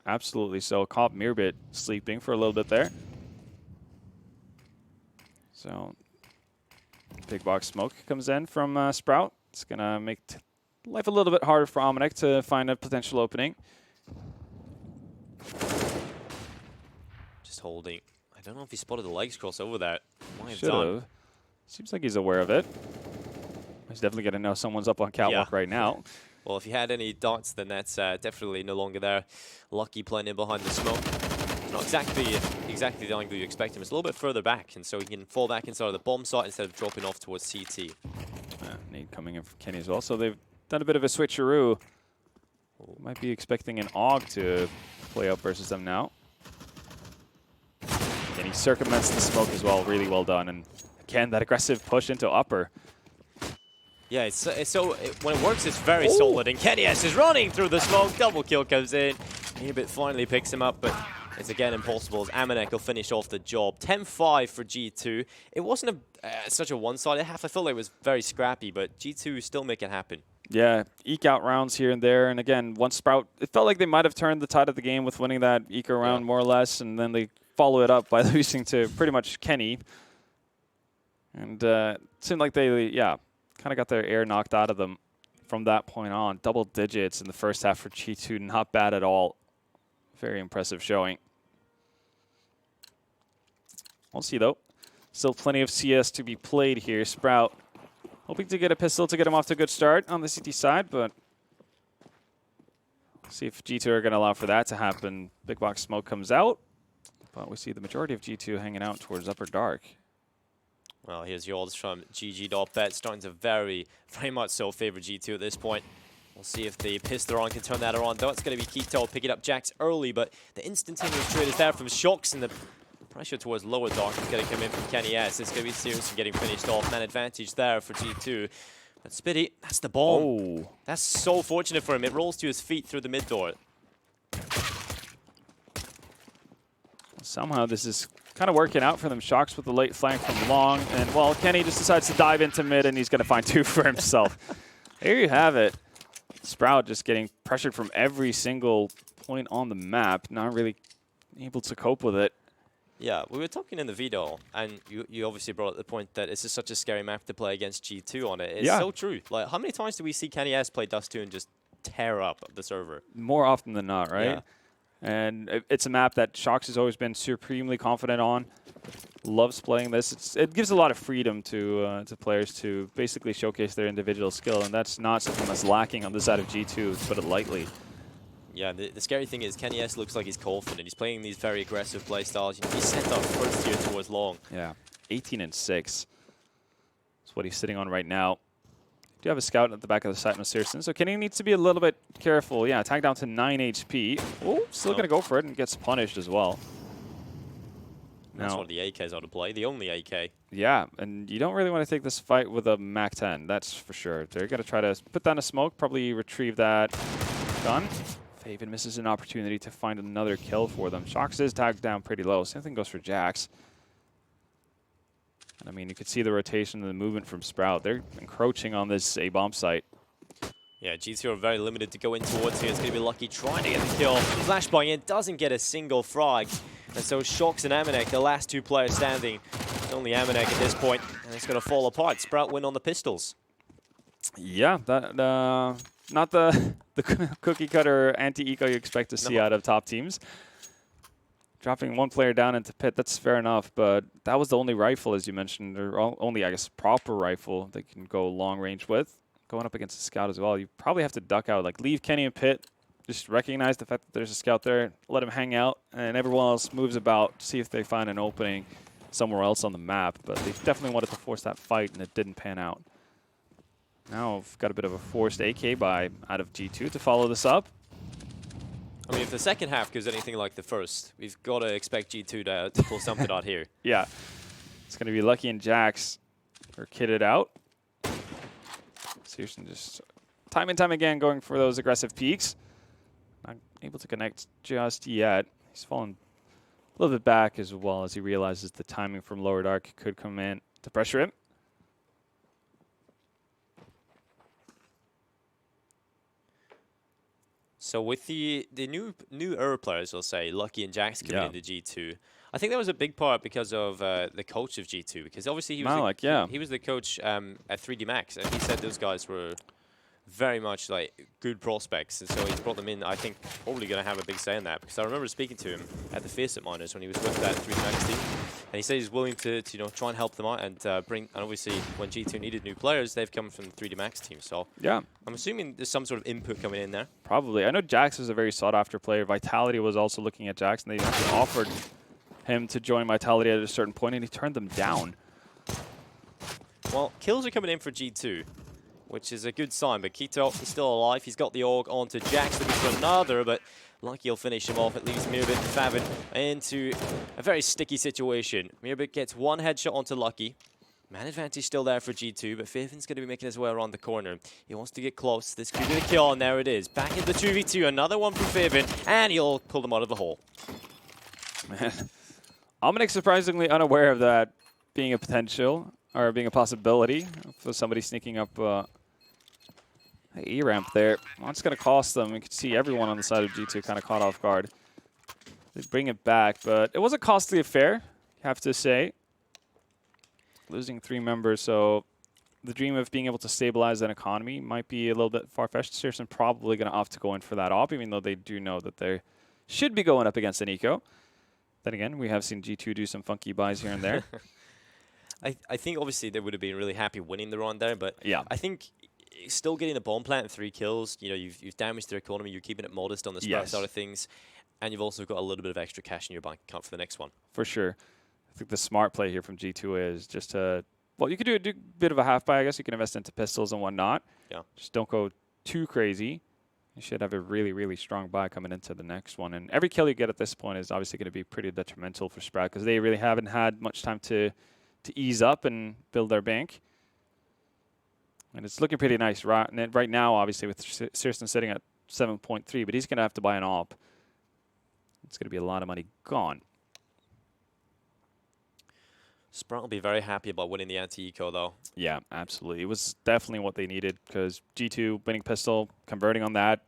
Absolutely. So caught Mirbit sleeping for a little bit there. So big box smoke comes in from Sprout. It's going to make life a little bit harder for Amanek to find a potential opening. Just holding. I don't know if he spotted the legs cross over that. Should have. Seems like he's aware of it. He's definitely going to know someone's up on catwalk right now. Well, if he had any darts, then that's definitely no longer there. Lucky playing in behind the smoke. Not exactly the angle you expect him. It's a little bit further back, and so he can fall back inside of the bomb site instead of dropping off towards CT. Nade coming in from Kenny as well. So they've done a bit of a switcheroo. Might be expecting an AUG to play up versus them now. And he circumvents the smoke as well. Really well done. And again, that aggressive push into upper. Yeah, when it works, it's very solid. And Kenny S is running through the smoke. Double kill comes in. Mirabit finally picks him up, but it's again impossible as Amanek will finish off the job. 10-5 for G2. It wasn't such a one-sided half. I felt like it was very scrappy, but G2 still make it happen. Yeah, eke out rounds here and there. And again, once Sprout, it felt like they might have turned the tide of the game with winning that eco round more or less. And then they follow it up by losing to pretty much Kenny. And it seemed like they, kind of got their air knocked out of them from that point on. Double digits in the first half for G2. Not bad at all. Very impressive showing. We'll see, though. Still plenty of CS to be played here. Sprout hoping to get a pistol to get him off to a good start on the CT side, but see if G2 are going to allow for that to happen. Big box smoke comes out, but we see the majority of G2 hanging out towards upper dark. Well, here's yours from GG.bet, starting to very much so favor G2 at this point. We'll see if the pistol can turn that around, though. It's going to be Keto picking up Jax early, but the instantaneous trade is there from Shox, and the pressure towards lower dark is going to come in from Kenny S. It's going to be serious in getting finished off. Man advantage there for G2. But Spitty, that's the bomb. Oh. That's so fortunate for him. It rolls to his feet through the mid door. Somehow this is kind of working out for them. Shox with the late flank from long. And, well, Kenny just decides to dive into mid, and he's going to find 2 for himself. There you have it. Sprout just getting pressured from every single point on the map. Not really able to cope with it. Yeah, we were talking in the video, and you obviously brought up the point that this is such a scary map to play against G2 on it. It's so true. Like, how many times do we see Kenny S play Dust 2 and just tear up the server? More often than not, right? Yeah. And it's a map that Shox has always been supremely confident on. Loves playing this. It gives a lot of freedom to players to basically showcase their individual skill, and that's not something that's lacking on the side of G2, to put it lightly. Yeah, the scary thing is Kenny S looks like he's confident. He's playing these very aggressive play styles. You know, he's sent up first tier towards long. Yeah, 18-6. That's what he's sitting on right now. Do have a scout at the back of the site, Seriously. So Kenny needs to be a little bit careful. Yeah, attack down to 9 HP. Oh, still going to go for it and gets punished as well. That's one of the AKs out of play, the only AK. Yeah, and you don't really want to take this fight with a MAC-10, that's for sure. They're going to try to put down a smoke, probably retrieve that gun. Faven misses an opportunity to find another kill for them. Shox is tagged down pretty low. Same thing goes for Jax. And I mean, you could see the rotation and the movement from Sprout. They're encroaching on this A-bomb site. Yeah, G2 are very limited to go in towards here. It's going to be Lucky trying to get the kill. Flashbang in, doesn't get a single frag. And so Shox and Amanek, the last 2 players standing. It's only Amanek at this point, and it's going to fall apart. Sprout win on the pistols. Yeah, that not the cookie cutter anti-eco you expect to see out of top teams. Dropping 1 player down into pit, that's fair enough, but that was the only rifle, as you mentioned, or only, I guess, proper rifle they can go long range with. Going up against a scout as well, you probably have to duck out, like leave Kenny in pit, just recognize the fact that there's a scout there, let him hang out, and everyone else moves about to see if they find an opening somewhere else on the map. But they definitely wanted to force that fight, and it didn't pan out. Now we've got a bit of a forced AK buy out of G2 to follow this up. I mean, if the second half goes anything like the first, we've got to expect G2 to pull something out here. Yeah. It's going to be Lucky and Jax are kitted out. Seriously, just time and time again going for those aggressive peaks. Not able to connect just yet. He's fallen a little bit back as well as he realizes the timing from lower dark could come in to pressure him. So with the newer players, I'll say, Lucky and Jax coming into G2, I think that was a big part because of the coach of G2, because obviously he was he was the coach at 3D Max, and he said those guys were very much like good prospects, and so he's brought them in. I think probably going to have a big say in that, because I remember speaking to him at the Face It Miners when he was with that 3D Max team, and he said he's willing to try and help them out and bring. And obviously, when G2 needed new players, they've come from the 3D Max team. So yeah, I'm assuming there's some sort of input coming in there. Probably. I know Jax is a very sought after player. Vitality was also looking at Jax, and they actually offered him to join Vitality at a certain point, and he turned them down. Well, kills are coming in for G2, which is a good sign, but Keto is still alive. He's got the AUG onto Jax, looking for another, but Lucky will finish him off. It leaves Mirabit and Favin into a very sticky situation. Mirabit gets 1 headshot onto Lucky. Man advantage still there for G2, but Favin's going to be making his way around the corner. He wants to get close. This could be the kill, and there it is. Back into 2v2, another one from Favin, and he'll pull them out of the hole. Man, Omnic surprisingly unaware of that being a potential, or being a possibility for somebody sneaking up E-ramp there. Well, it's going to cost them. You can see everyone on the side of G2 kind of caught off guard. They bring it back, but it was a costly affair, you have to say. Losing 3 members, so the dream of being able to stabilize an economy might be a little bit far-fetched. Searson probably going to opt to go in for that op, even though they do know that they should be going up against an eco. Then again, we have seen G2 do some funky buys here and there. I think obviously they would have been really happy winning the round there, but Yeah. I think still getting the bomb plant and 3 kills, you know, you've damaged their economy, you're keeping it modest on the Sprout side of things, and you've also got a little bit of extra cash in your bank account for the next one. For sure. I think the smart play here from G2 is just to, well, you could do a bit of a half buy, I guess. You can invest into pistols and whatnot. Yeah. Just don't go too crazy. You should have a really, really strong buy coming into the next one. And every kill you get at this point is obviously going to be pretty detrimental for Sprout because they really haven't had much time to ease up and build their bank. And it's looking pretty nice right now, obviously, with Searson sitting at 7.3, but he's going to have to buy an op. It's going to be a lot of money gone. Sprout will be very happy about winning the anti-eco, though. Yeah, absolutely. It was definitely what they needed because G2 winning pistol, converting on that.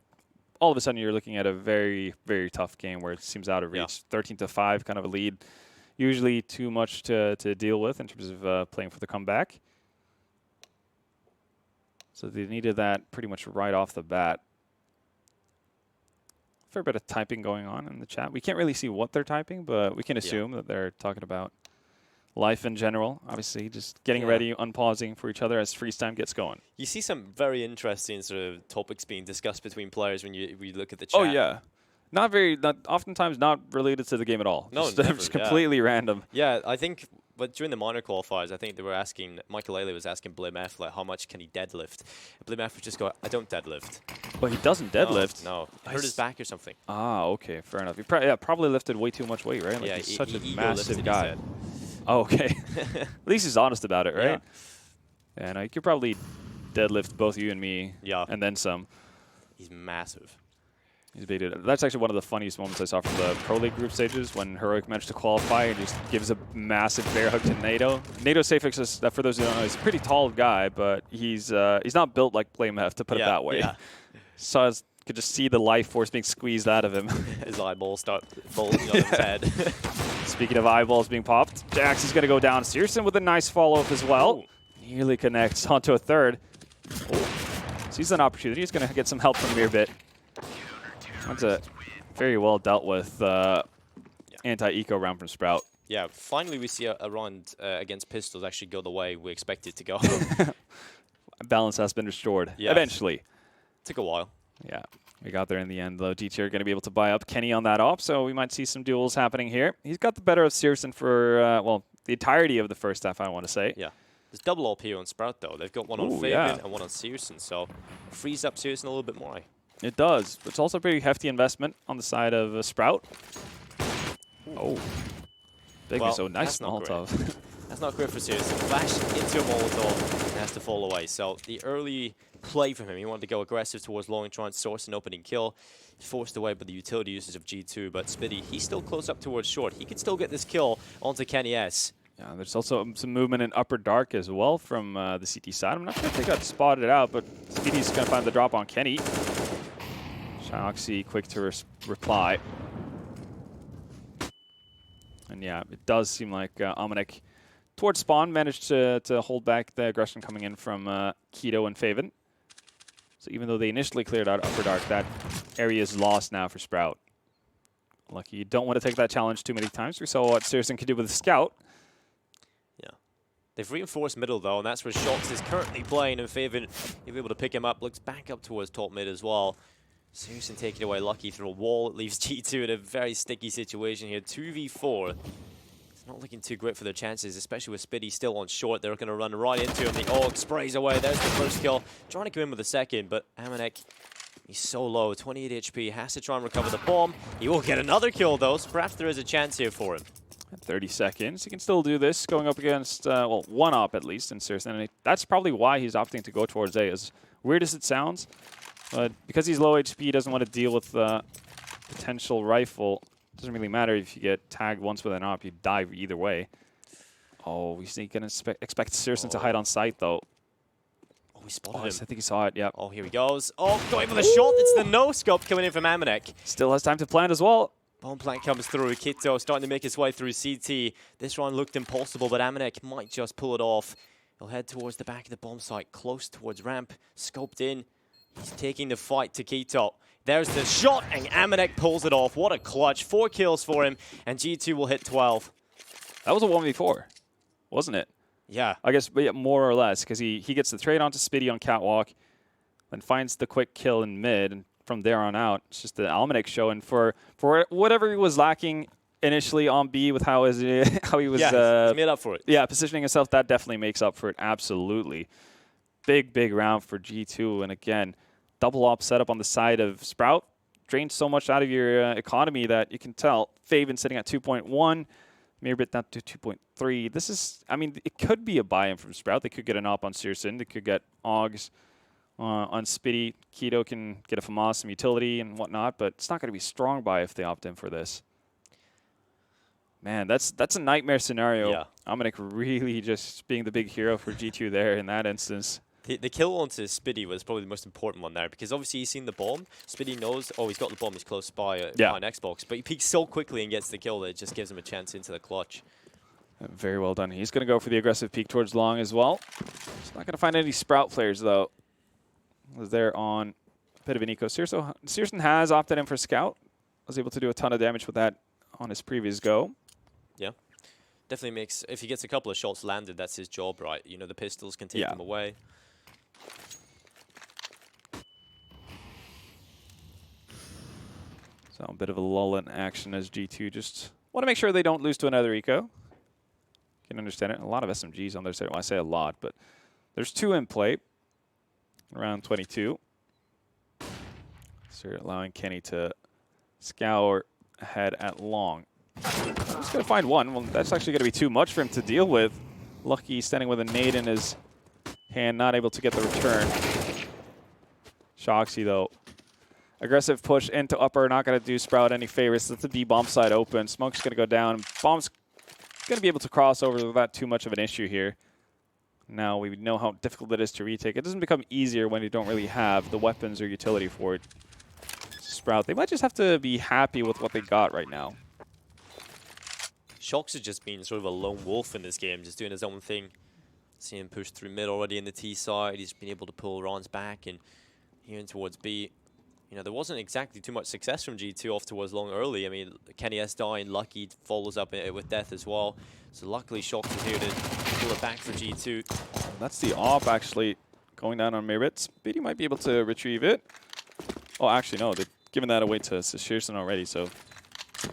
All of a sudden, you're looking at a very, very tough game where it seems out of reach. 13-5, kind of a lead. Usually too much to deal with in terms of playing for the comeback. So they needed that pretty much right off the bat. Fair bit of typing going on in the chat. We can't really see what they're typing, but we can assume that they're talking about life in general. Obviously, just getting ready, unpausing for each other as freeze time gets going. You see some very interesting sort of topics being discussed between players when you look at the chat. Oh, yeah. Oftentimes not related to the game at all. No, just, never, just completely random. Yeah, I think, but during the minor qualifiers, I think they were asking, Michael Ailey was asking Blim-F, like, how much can he deadlift? Blim-F would just go, I don't deadlift. But he doesn't deadlift. No, he hurt his back or something. Ah, okay, fair enough. He probably lifted way too much weight, right? Like he's such a massive guy. Oh, okay. At least he's honest about it, right? Yeah, and I could probably deadlift both you and me and then some. He's massive. He's baited. That's actually one of the funniest moments I saw from the Pro League group stages when Heroic managed to qualify and just gives a massive bear hug to NATO. NATO Safix is, for those who don't know, he's a pretty tall guy, but he's not built like Blim-F, to put it that way. Yeah. So I could just see the life force being squeezed out of him. His eyeballs start bulging on his head. Speaking of eyeballs being popped, Jax is going to go down. Searson with a nice follow-up as well. Ooh. Nearly connects onto a third. Sees an opportunity. He's going to get some help from Mirbit. That's a very well dealt with anti-eco round from Sprout. Yeah, finally we see a round against pistols actually go the way we expect it to go. Balance has been restored eventually. Took a while. Yeah, we got there in the end, though. DT are going to be able to buy up Kenny on that op, so we might see some duels happening here. He's got the better of Searson for, well, the entirety of the first half, I want to say. Yeah. There's double up here on Sprout, though. They've got one on Fabian and one on Searson, so frees up Searson a little bit more. It does. It's also a pretty hefty investment on the side of Sprout. Oh. Big so nice Molotov. That's not great for Searson. Flash into a Molotov and has to fall away. So the early play from him, he wanted to go aggressive towards long and try and source an opening kill. Forced away by the utility usage of G2, but Spitty, he's still close up towards short. He could still get this kill onto Kenny S. Yeah, there's also some movement in upper dark as well from the CT side. I'm not sure if they got spotted out, but Spitty's going to find the drop on Kenny. Shoxy quick to reply. And yeah, it does seem like Ominik towards spawn managed to hold back the aggression coming in from Keto and Faven. So even though they initially cleared out upper dark, that area is lost now for Sprout. Lucky you don't want to take that challenge too many times. We saw what Searson could do with the scout. Yeah. They've reinforced middle, though, and that's where Shox is currently playing, and Faven, he'll be able to pick him up. Looks back up towards top mid as well. Searson taking away Lucky through a wall. It leaves G2 in a very sticky situation here. 2v4. It's not looking too great for their chances, especially with Spitty still on short. They're going to run right into him. The AUG sprays away. There's the first kill. Trying to come in with the second, but Amanek, he's so low. 28 HP. Has to try and recover the bomb. He will get another kill, though, so perhaps there is a chance here for him. 30 seconds. He can still do this, going up against, well, one op at least in Searson. And that's probably why he's opting to go towards A. As weird as it sounds, but because he's low HP, he doesn't want to deal with potential rifle. Doesn't really matter if you get tagged once with an op, you die either way. Oh, we can expect Searson to hide on site, though. Oh, we spotted him. I think he saw it, yep. Oh, here he goes. Oh, going for the shot. It's the no-scope coming in from Amanek. Still has time to plant as well. Bomb plant comes through. Kito starting to make his way through CT. This round looked impossible, but Amanek might just pull it off. He'll head towards the back of the bomb site, close towards ramp, scoped in. He's taking the fight to Keto. There's the shot, and Amanek pulls it off. What a clutch. 4 kills for him, and G2 will hit 12. That was a 1v4, wasn't it? Yeah. I guess, but yeah, more or less, because he gets the trade onto Spitty on Catwalk, then finds the quick kill in mid, and from there on out, it's just the Almanac show. And for whatever he was lacking initially on B with how he was he's made up for it. Yeah, positioning himself, that definitely makes up for it, absolutely. Big round for G2, and again, double op setup on the side of Sprout. Drains so much out of your economy that you can tell. Faven sitting at 2.1. Mirabit down to 2.3. This is, I mean, it could be a buy-in from Sprout. They could get an op on Searson. They could get Augs on Spitty. Keto can get a FAMAS, some utility and whatnot, but it's not going to be strong buy if they opt in for this. Man, that's a nightmare scenario. Yeah. Dominic really just being the big hero for G2 there in that instance. The kill onto Spitty was probably the most important one there, because obviously he's seen the bomb. Spitty knows, oh, he's got the bomb, he's close by behind Xbox, but he peeks so quickly and gets the kill that it just gives him a chance into the clutch. Very well done. He's going to go for the aggressive peek towards long as well. He's not going to find any Sprout players, though. Was there on a bit of an eco. Searson has opted in for Scout. Was able to do a ton of damage with that on his previous go. Yeah. Definitely makes, if he gets a couple of shots landed, that's his job, right? You know, the pistols can take him away. So a bit of a lull in action as G2 just want to make sure they don't lose to another eco. Can understand it. A lot of SMGs on their side. Well, I say a lot, but there's 2 in play. Around 22. So you're allowing Kenny to scour ahead at long. Just going to find one. Well, that's actually going to be too much for him to deal with. Lucky standing with a nade in his hand, not able to get the return. Shoxy, though. Aggressive push into upper, not going to do Sprout any favors. That's the B bomb side open. Smoke's going to go down. Bomb's going to be able to cross over without too much of an issue here. Now we know how difficult it is to retake. It doesn't become easier when you don't really have the weapons or utility for it. Sprout, they might just have to be happy with what they got right now. Shox has just been sort of a lone wolf in this game, just doing his own thing. See him push through mid already in the T side. He's been able to pull Ron's back and here in towards B. You know, there wasn't exactly too much success from G2 off towards long early. I mean, Kenny S dying, Lucky follows up with death as well. So luckily, Shox is here to pull it back for G2. That's the op actually going down on Merit. Speedy might be able to retrieve it. Oh, actually, no. They've given that away to Shearson already, so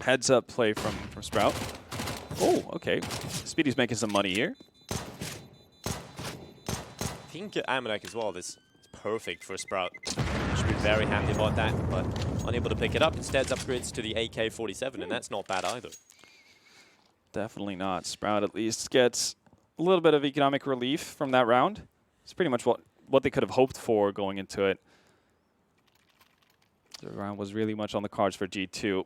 heads up play from Sprout. Oh, okay. Speedy's making some money here. If he can get Amanek as well, this is perfect for Sprout. Should be very happy about that, but unable to pick it up. Instead, upgrades to the AK-47, and that's not bad either. Definitely not. Sprout at least gets a little bit of economic relief from that round. It's pretty much what they could have hoped for going into it. The round was really much on the cards for G2.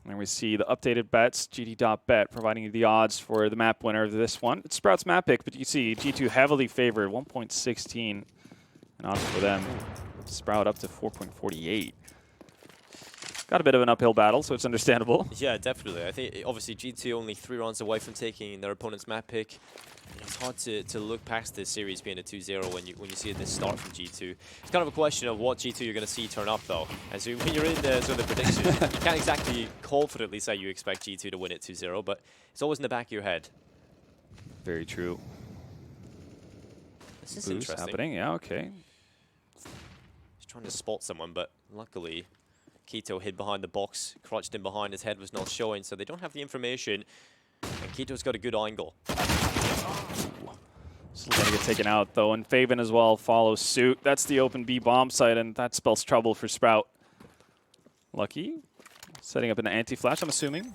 And we see the updated bets, GD.bet, providing you the odds for the map winner of this one. It's Sprout's map pick, but you see G2 heavily favored, 1.16 and odds for them. Sprout up to 4.48. Got a bit of an uphill battle, so it's understandable. Yeah, definitely. I think, obviously, G2 only 3 rounds away from taking their opponent's map pick. It's hard to look past this series being a 2-0 when you see this start from G2. It's kind of a question of what G2 you're going to see turn up, though. As when you're in the sort of prediction, you can't exactly confidently say you expect G2 to win it 2-0, but it's always in the back of your head. Very true. This is Boost interesting. happening, yeah, okay. He's trying to spot someone, but luckily Keto hid behind the box, crouched in behind, his head was not showing, so they don't have the information. And Keto's got a good angle. Still going to get taken out, though, and Faven as well follows suit. That's the open B bomb site, and that spells trouble for Sprout. Lucky. Setting up an anti-flash, I'm assuming.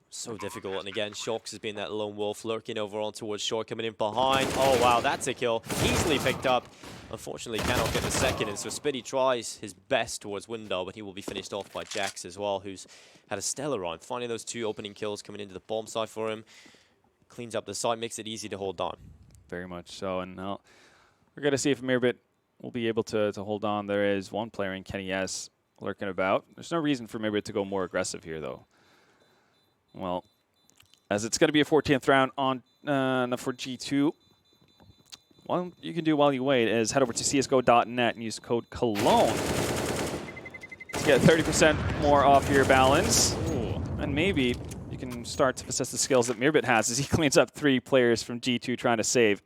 So difficult, and again, Shox has been that lone wolf lurking over on towards shore, coming in behind. Oh, wow, that's a kill. Easily picked up. Unfortunately, cannot get the second, and so Spitty tries his best towards window, but he will be finished off by Jax as well, who's had a stellar round. Finding those 2 opening kills coming into the bomb site for him. Cleans up the site, makes it easy to hold on. Very much so, and we're going to see if Mirbit will be able to hold on. There is one player in Kenny S lurking about. There's no reason for Mirbit to go more aggressive here, though. Well, as it's going to be a 14th round on for G2. What you can do while you wait is head over to csgo.net and use code Cologne to get 30% more off your balance. Ooh. And maybe you can start to possess the skills that Mirbit has as he cleans up 3 players from G2 trying to save.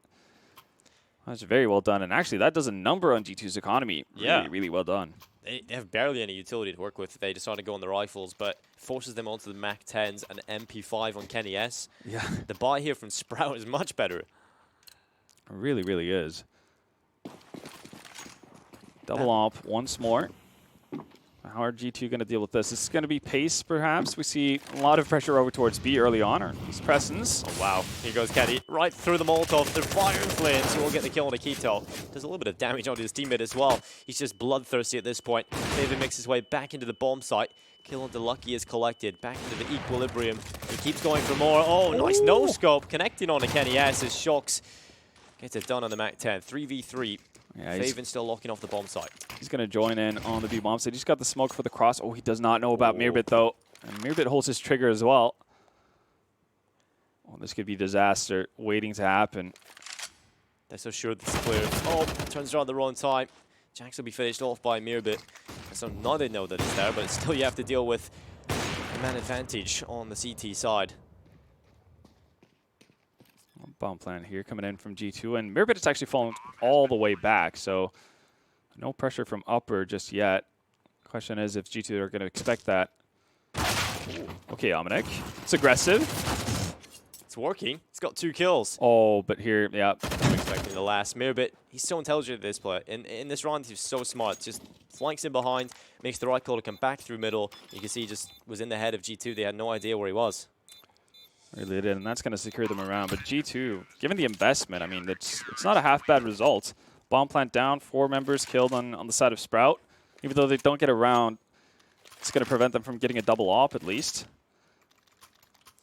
That's very well done. And actually, that does a number on G2's economy. Yeah. Really, really well done. They have barely any utility to work with. They decide to go on the rifles, but forces them onto the Mac 10s and MP5 on Kenny S. Yeah. The buy here from Sprout is much better. It really, really is. Double op once more. How are G2 going to deal with this? This is going to be pace, perhaps. We see a lot of pressure over towards B early on, or these Presence. Oh, wow. Here goes Kenny. Right through the Molotov. They're firing flames. He will get the kill on Akito. Does a little bit of damage onto his teammate as well. He's just bloodthirsty at this point. David makes his way back into the bomb site. Kill on the Lucky is collected. Back into the equilibrium. He keeps going for more. Oh, nice no-scope. Connecting on to Kenny S as Shocks gets it done on the Mac 10. 3v3. Yeah, Faven still locking off the bomb site. He's going to join in on the B bomb site. He's got the smoke for the cross. Oh, he does not know about Mirbit, though. And Mirbit holds his trigger as well. Oh, this could be disaster waiting to happen. They're so sure this is clear. Oh, turns around the wrong time. Jax will be finished off by Mirbit. So now they know that it's there, but still you have to deal with the man advantage on the CT side. Bomb plan here coming in from G2, and Mirbit is actually fallen all the way back, so no pressure from upper just yet. Question is if G2 are going to expect that. Ooh. Okay, Omnic. It's aggressive. It's working. It's got 2 kills. Oh, but here, yeah. I'm expecting the last. Mirbit, he's so intelligent at this play. In this round, he's so smart. Just flanks in behind, makes the right call to come back through middle. You can see he just was in the head of G2. They had no idea where he was. Really did, and that's going to secure them around. But G2, given the investment, I mean, it's not a half bad result. Bomb plant down, 4 members killed on the side of Sprout. Even though they don't get around, it's going to prevent them from getting a double op at least.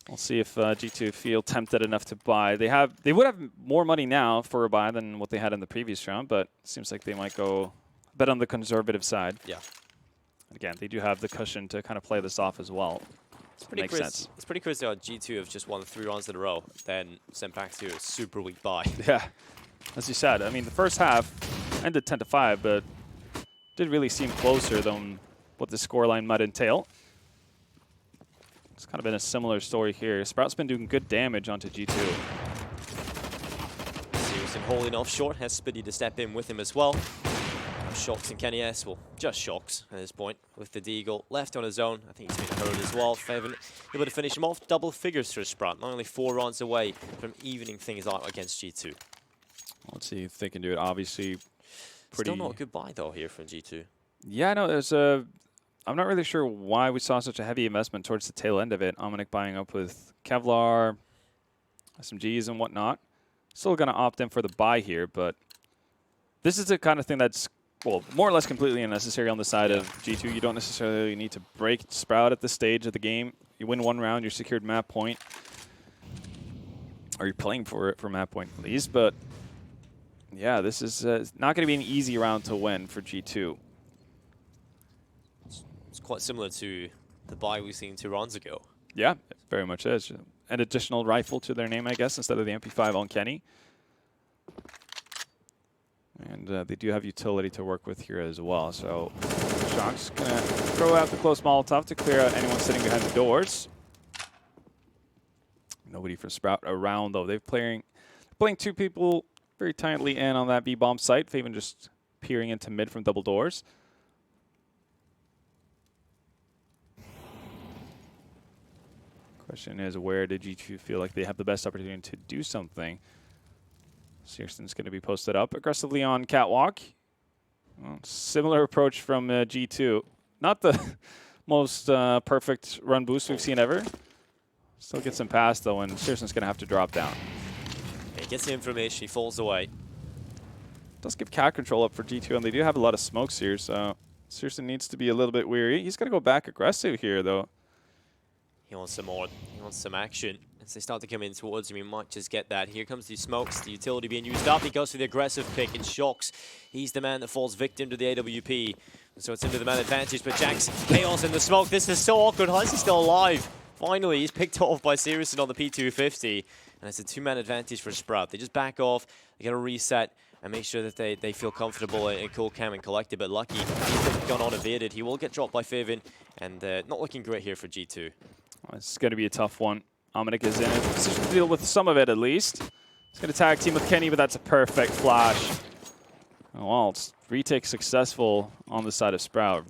We'll see if G2 feel tempted enough to buy. They would have more money now for a buy than what they had in the previous round, but it seems like they might go a bit on the conservative side. Yeah. Again, they do have the cushion to kind of play this off as well. Makes sense. It's pretty crazy how G2 have just won 3 rounds in a row. Then Senpax here is super weak buy. Yeah, as you said. I mean, the first half ended 10-5, but did really seem closer than what the scoreline might entail. It's kind of been a similar story here. Sprout's been doing good damage onto G2. Seriously holding off short. Has Spitty to step in with him as well. Shocks and Kenny S. Well, just Shocks at this point with the Deagle left on his own. I think he's been hurt as well. Faven able to finish him off. Double figures for Sprout. Not only 4 rounds away from evening things out against G2. Let's see if they can do it. Obviously, pretty. Still not a good buy though here from G2. Yeah, no, there's a. I'm not really sure why we saw such a heavy investment towards the tail end of it. Omnic buying up with Kevlar, SMGs and whatnot. Still going to opt in for the buy here, but this is the kind of thing that's, well, more or less completely unnecessary on the side of G2. You don't necessarily need to break Sprout at this stage of the game. You win 1 round, you're secured map point. Or you're playing for it for map point at least. But yeah, this is not going to be an easy round to win for G2. It's quite similar to the buy we've seen 2 rounds ago. Yeah, it very much is. An additional rifle to their name, I guess, instead of the MP5 on Kenny. And they do have utility to work with here as well. So Shock's going to throw out the close Molotov to clear out anyone sitting behind the doors. Nobody for Sprout around, though. They're playing 2 people very tightly in on that B-bomb site. Faven just peering into mid from double doors. Question is, where did G2 feel like they have the best opportunity to do something? Searson's going to be posted up aggressively on Catwalk. Well, similar approach from G2. Not the most perfect run boost we've seen ever. Still gets him past, though, and Searson's going to have to drop down. He gets the information, he falls away. Does give cat control up for G2, and they do have a lot of smokes here, so Searson needs to be a little bit weary. He's going to go back aggressive here, though. He wants some more. He wants some action. As they start to come in towards him, he might just get that. Here comes the smokes, the utility being used up. He goes for the aggressive pick and Shocks. He's the man that falls victim to the AWP. So it's into the man advantage, but Jax, chaos in the smoke. This is so awkward. How is he still alive? Finally, he's picked off by Sirius on the P250. And it's a 2-man advantage for Sprout. They just back off, they get a reset, and make sure that they feel comfortable in cool, cam, and collected. But lucky, he's been gone on evaded. He will get dropped by Favin, and not looking great here for G2. Well, it's going to be a tough one. Omnic is in a position to deal with some of it at least. He's going to tag team with Kenny, but that's a perfect flash. Oh, well, it's retake successful on the side of Sprout.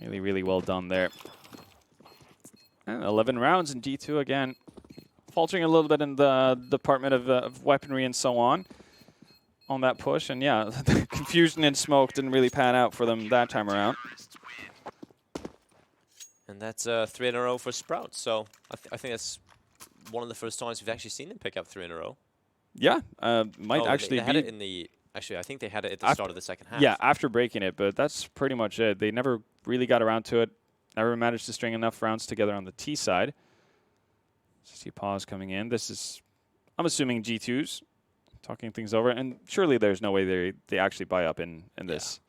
Really, really well done there. And 11 rounds in G2 again. Faltering a little bit in the department of weaponry and so on that push. And yeah, the confusion and smoke didn't really pan out for them that time around. And that's 3 in a row for Sprout. So I think that's one of the first times we've actually seen them pick up 3 in a row. Yeah, might actually they had it in the... Actually, I think they had it at the start of the second half. Yeah, after breaking it, but that's pretty much it. They never really got around to it. Never managed to string enough rounds together on the T side. See pause coming in. This is, I'm assuming G2's talking things over, and surely there's no way they actually buy up in this.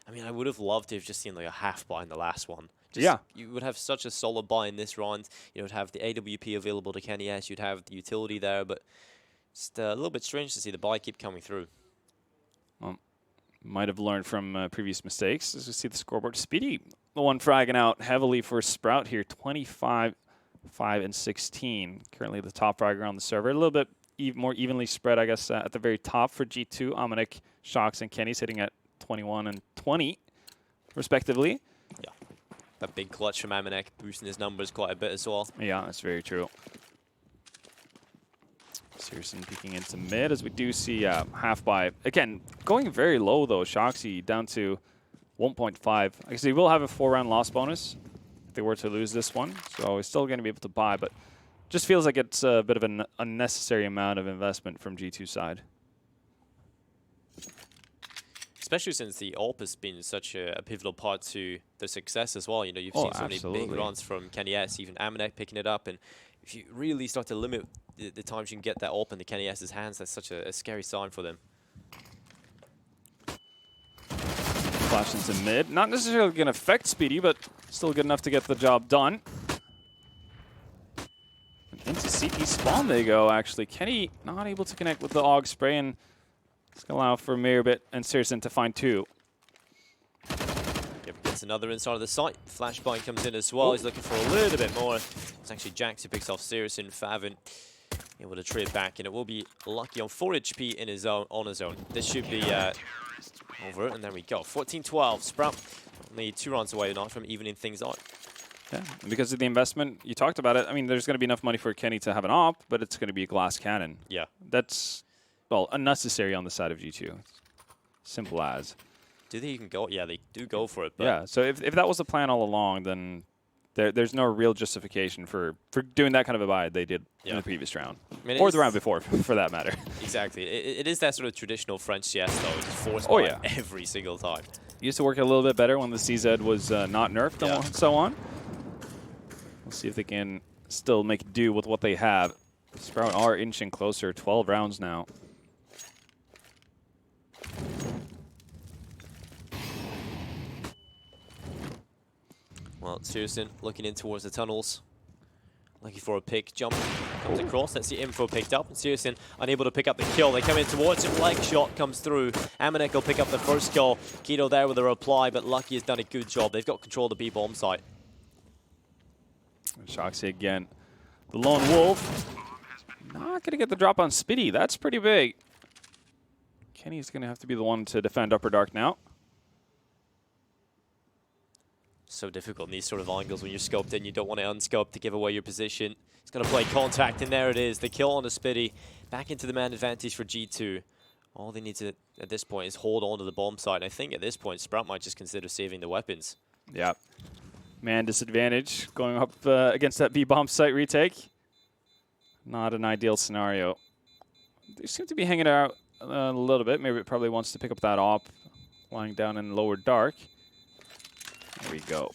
I mean, I would have loved to have just seen like a half buy in the last one. Yeah. You would have such a solid buy in this round. You would have the AWP available to Kenny S. You'd have the utility there, but just a little bit strange to see the buy keep coming through. Might have learned from previous mistakes. As we see the scoreboard, Speedy, the one fragging out heavily for Sprout here, 25, 5, and 16. Currently the top fragger on the server. A little bit more evenly spread, I guess, at the very top for G2. Omnic, Shox, and Kenny sitting at 21 and 20, respectively. Yeah, that big clutch from Amanek, boosting his numbers quite a bit as well. Yeah, that's very true. Searson peeking into mid as we do see half buy. Again, going very low though, Shoxy down to 1.5. I guess he will have a 4-round loss bonus if they were to lose this one. So he's still going to be able to buy, but just feels like it's a bit of an unnecessary amount of investment from G2 side. Especially since the AWP has been such a pivotal part to the success as well. You know, you've seen so many big runs from Kenny S, even Amanek picking it up, and if you really start to limit the times you can get that AWP in the Kenny S's hands, that's such a scary sign for them. Flash into mid. Not necessarily going to affect Speedy, but still good enough to get the job done. And into CT spawn they go, actually. Kenny not able to connect with the AUG spray, and it's going to allow for Mirabit and Searson to find 2. Yep, gets another inside of the site. Flashbang comes in as well. He's looking for a little bit more. It's actually Jax who picks off Searson. Favin able to trade back, and it will be lucky on 4 HP in his own, on his own. This should be over, and there we go. 14-12. Sprout only 2 rounds away now from evening things out. Yeah, and because of the investment, you talked about it. I mean, there's going to be enough money for Kenny to have an AWP, but it's going to be a glass cannon. Yeah. That's, well, unnecessary on the side of G2. Simple as. Do they even go? Yeah, they do go for it. But yeah, so if that was the plan all along, then there's no real justification for doing that kind of a buy they did in the previous round. I mean, or the round before, for that matter. Exactly. It is that sort of traditional French CS, though. It's forced buy every single time. Used to work a little bit better when the CZ was not nerfed and so on. We'll see if they can still make do with what they have. Sprout are inching closer. 12 rounds now. Well, Searson looking in towards the tunnels. Looking for a pick. Jump comes across. That's the info picked up. And Searson unable to pick up the kill. They come in towards him. Leg shot comes through. Amanek will pick up the first kill. Keto there with a reply, but Lucky has done a good job. They've got control of the B-bomb site. Shoxy again. The lone wolf. Not going to get the drop on Spitty. That's pretty big. Kenny's going to have to be the one to defend Upper Dark now. So difficult in these sort of angles when you're scoped in. You don't want to unscope to give away your position. He's going to play contact, and there it is. The kill on the Spitty. Back into the man advantage for G2. All they need to, at this point, is hold on to the bomb site. I think at this point, Sprout might just consider saving the weapons. Yeah. Man disadvantage going up against that B-bomb site retake. Not an ideal scenario. They seem to be hanging out a little bit. Maybe it probably wants to pick up that AWP lying down in lower dark. There we go.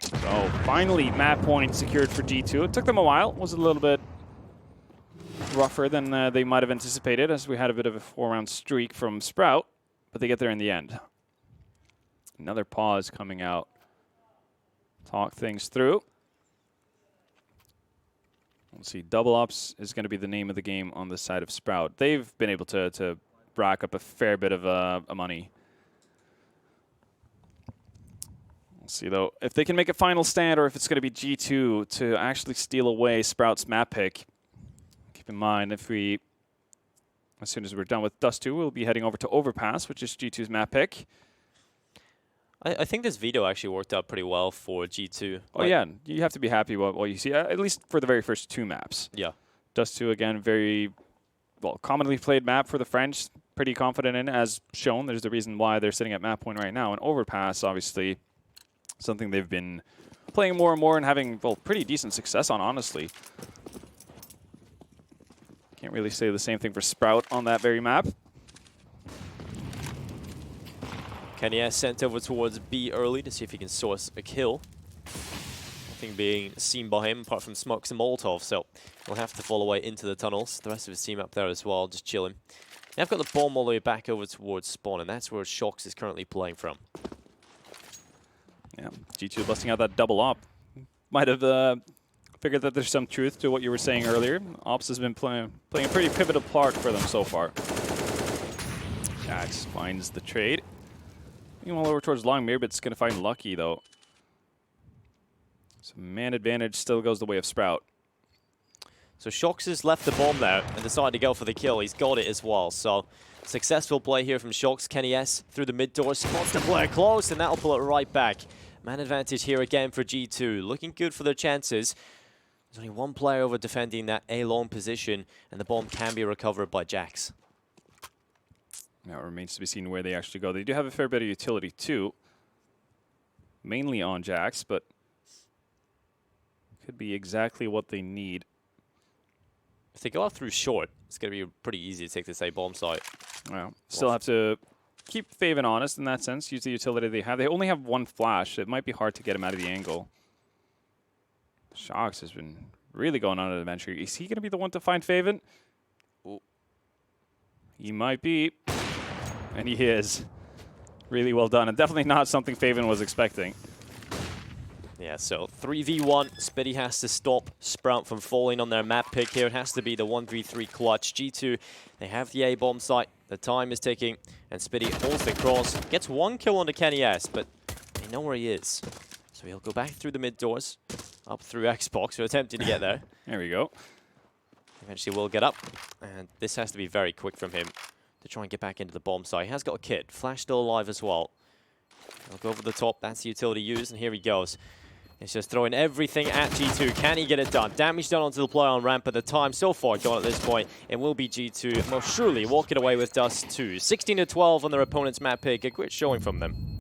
So finally, map point secured for G2. It took them a while. It was a little bit rougher than they might have anticipated, as we had a bit of a 4-round streak from Sprout, but they get there in the end. Another pause coming out. Talk things through. Let's see, double ops is going to be the name of the game on the side of Sprout. They've been able to rack up a fair bit of money. We'll see, though, if they can make a final stand or if it's going to be G2 to actually steal away Sprout's map pick. Keep in mind, as soon as we're done with Dust 2, we'll be heading over to Overpass, which is G2's map pick. I think this veto actually worked out pretty well for G2. Oh, yeah. You have to be happy with what you see, at least for the very first 2 maps. Yeah. Dust 2, again, very, well, commonly played map for the French. Pretty confident in, as shown. There's the reason why they're sitting at map point right now. And Overpass, obviously, something they've been playing more and more and having, well, pretty decent success on, honestly. Can't really say the same thing for Sprout on that very map. Kenny sent over towards B early to see if he can source a kill. Nothing being seen by him apart from smokes and Molotov, so he'll have to fall away into the tunnels. The rest of his team up there as well, just chilling. Now I've got the bomb all the way back over towards spawn, and that's where Shox is currently playing from. Yeah, G2 busting out that double op. Might have figured that there's some truth to what you were saying earlier. Ops has been playing a pretty pivotal part for them so far. Jax finds the trade. Meanwhile, over towards Longmere, but it's going to find Lucky, though. So man advantage still goes the way of Sprout. So Shox has left the bomb there and decided to go for the kill. He's got it as well. So successful play here from Shox. Kenny S through the mid door, spots the player close, and that'll pull it right back. Man advantage here again for G2. Looking good for their chances. There's only one player over defending that A-long position, and the bomb can be recovered by Jax. Now it remains to be seen where they actually go. They do have a fair bit of utility, too. Mainly on Jax, but could be exactly what they need. If they go out through short, it's going to be pretty easy to take this A-bomb site. Well, still have to keep Faven honest in that sense. Use the utility they have. They only have one flash. It might be hard to get him out of the angle. Shox has been really going on an adventure. Is he going to be the one to find Faven? Ooh. He might be. And he is. Really well done. And definitely not something Faven was expecting. Yeah, so 3v1. Spitty has to stop Sprout from falling on their map pick here. It has to be the 1v3 clutch. G2, they have the A-bomb site. The time is ticking. And Spitty holds the cross. Gets one kill on the Kenny S, but they know where he is. So he'll go back through the mid doors. Up through Xbox. We're attempting to get there. There we go. Eventually will get up. And this has to be very quick from him to try and get back into the bomb site. He has got a kit. Flash still alive as well. He'll go over the top. That's the utility used, and here he goes. He's just throwing everything at G2. Can he get it done? Damage done onto the player on ramp, but the time so far gone at this point. It will be G2 most surely walking away with Dust 2. 16-12 on their opponent's map pick. A great showing from them.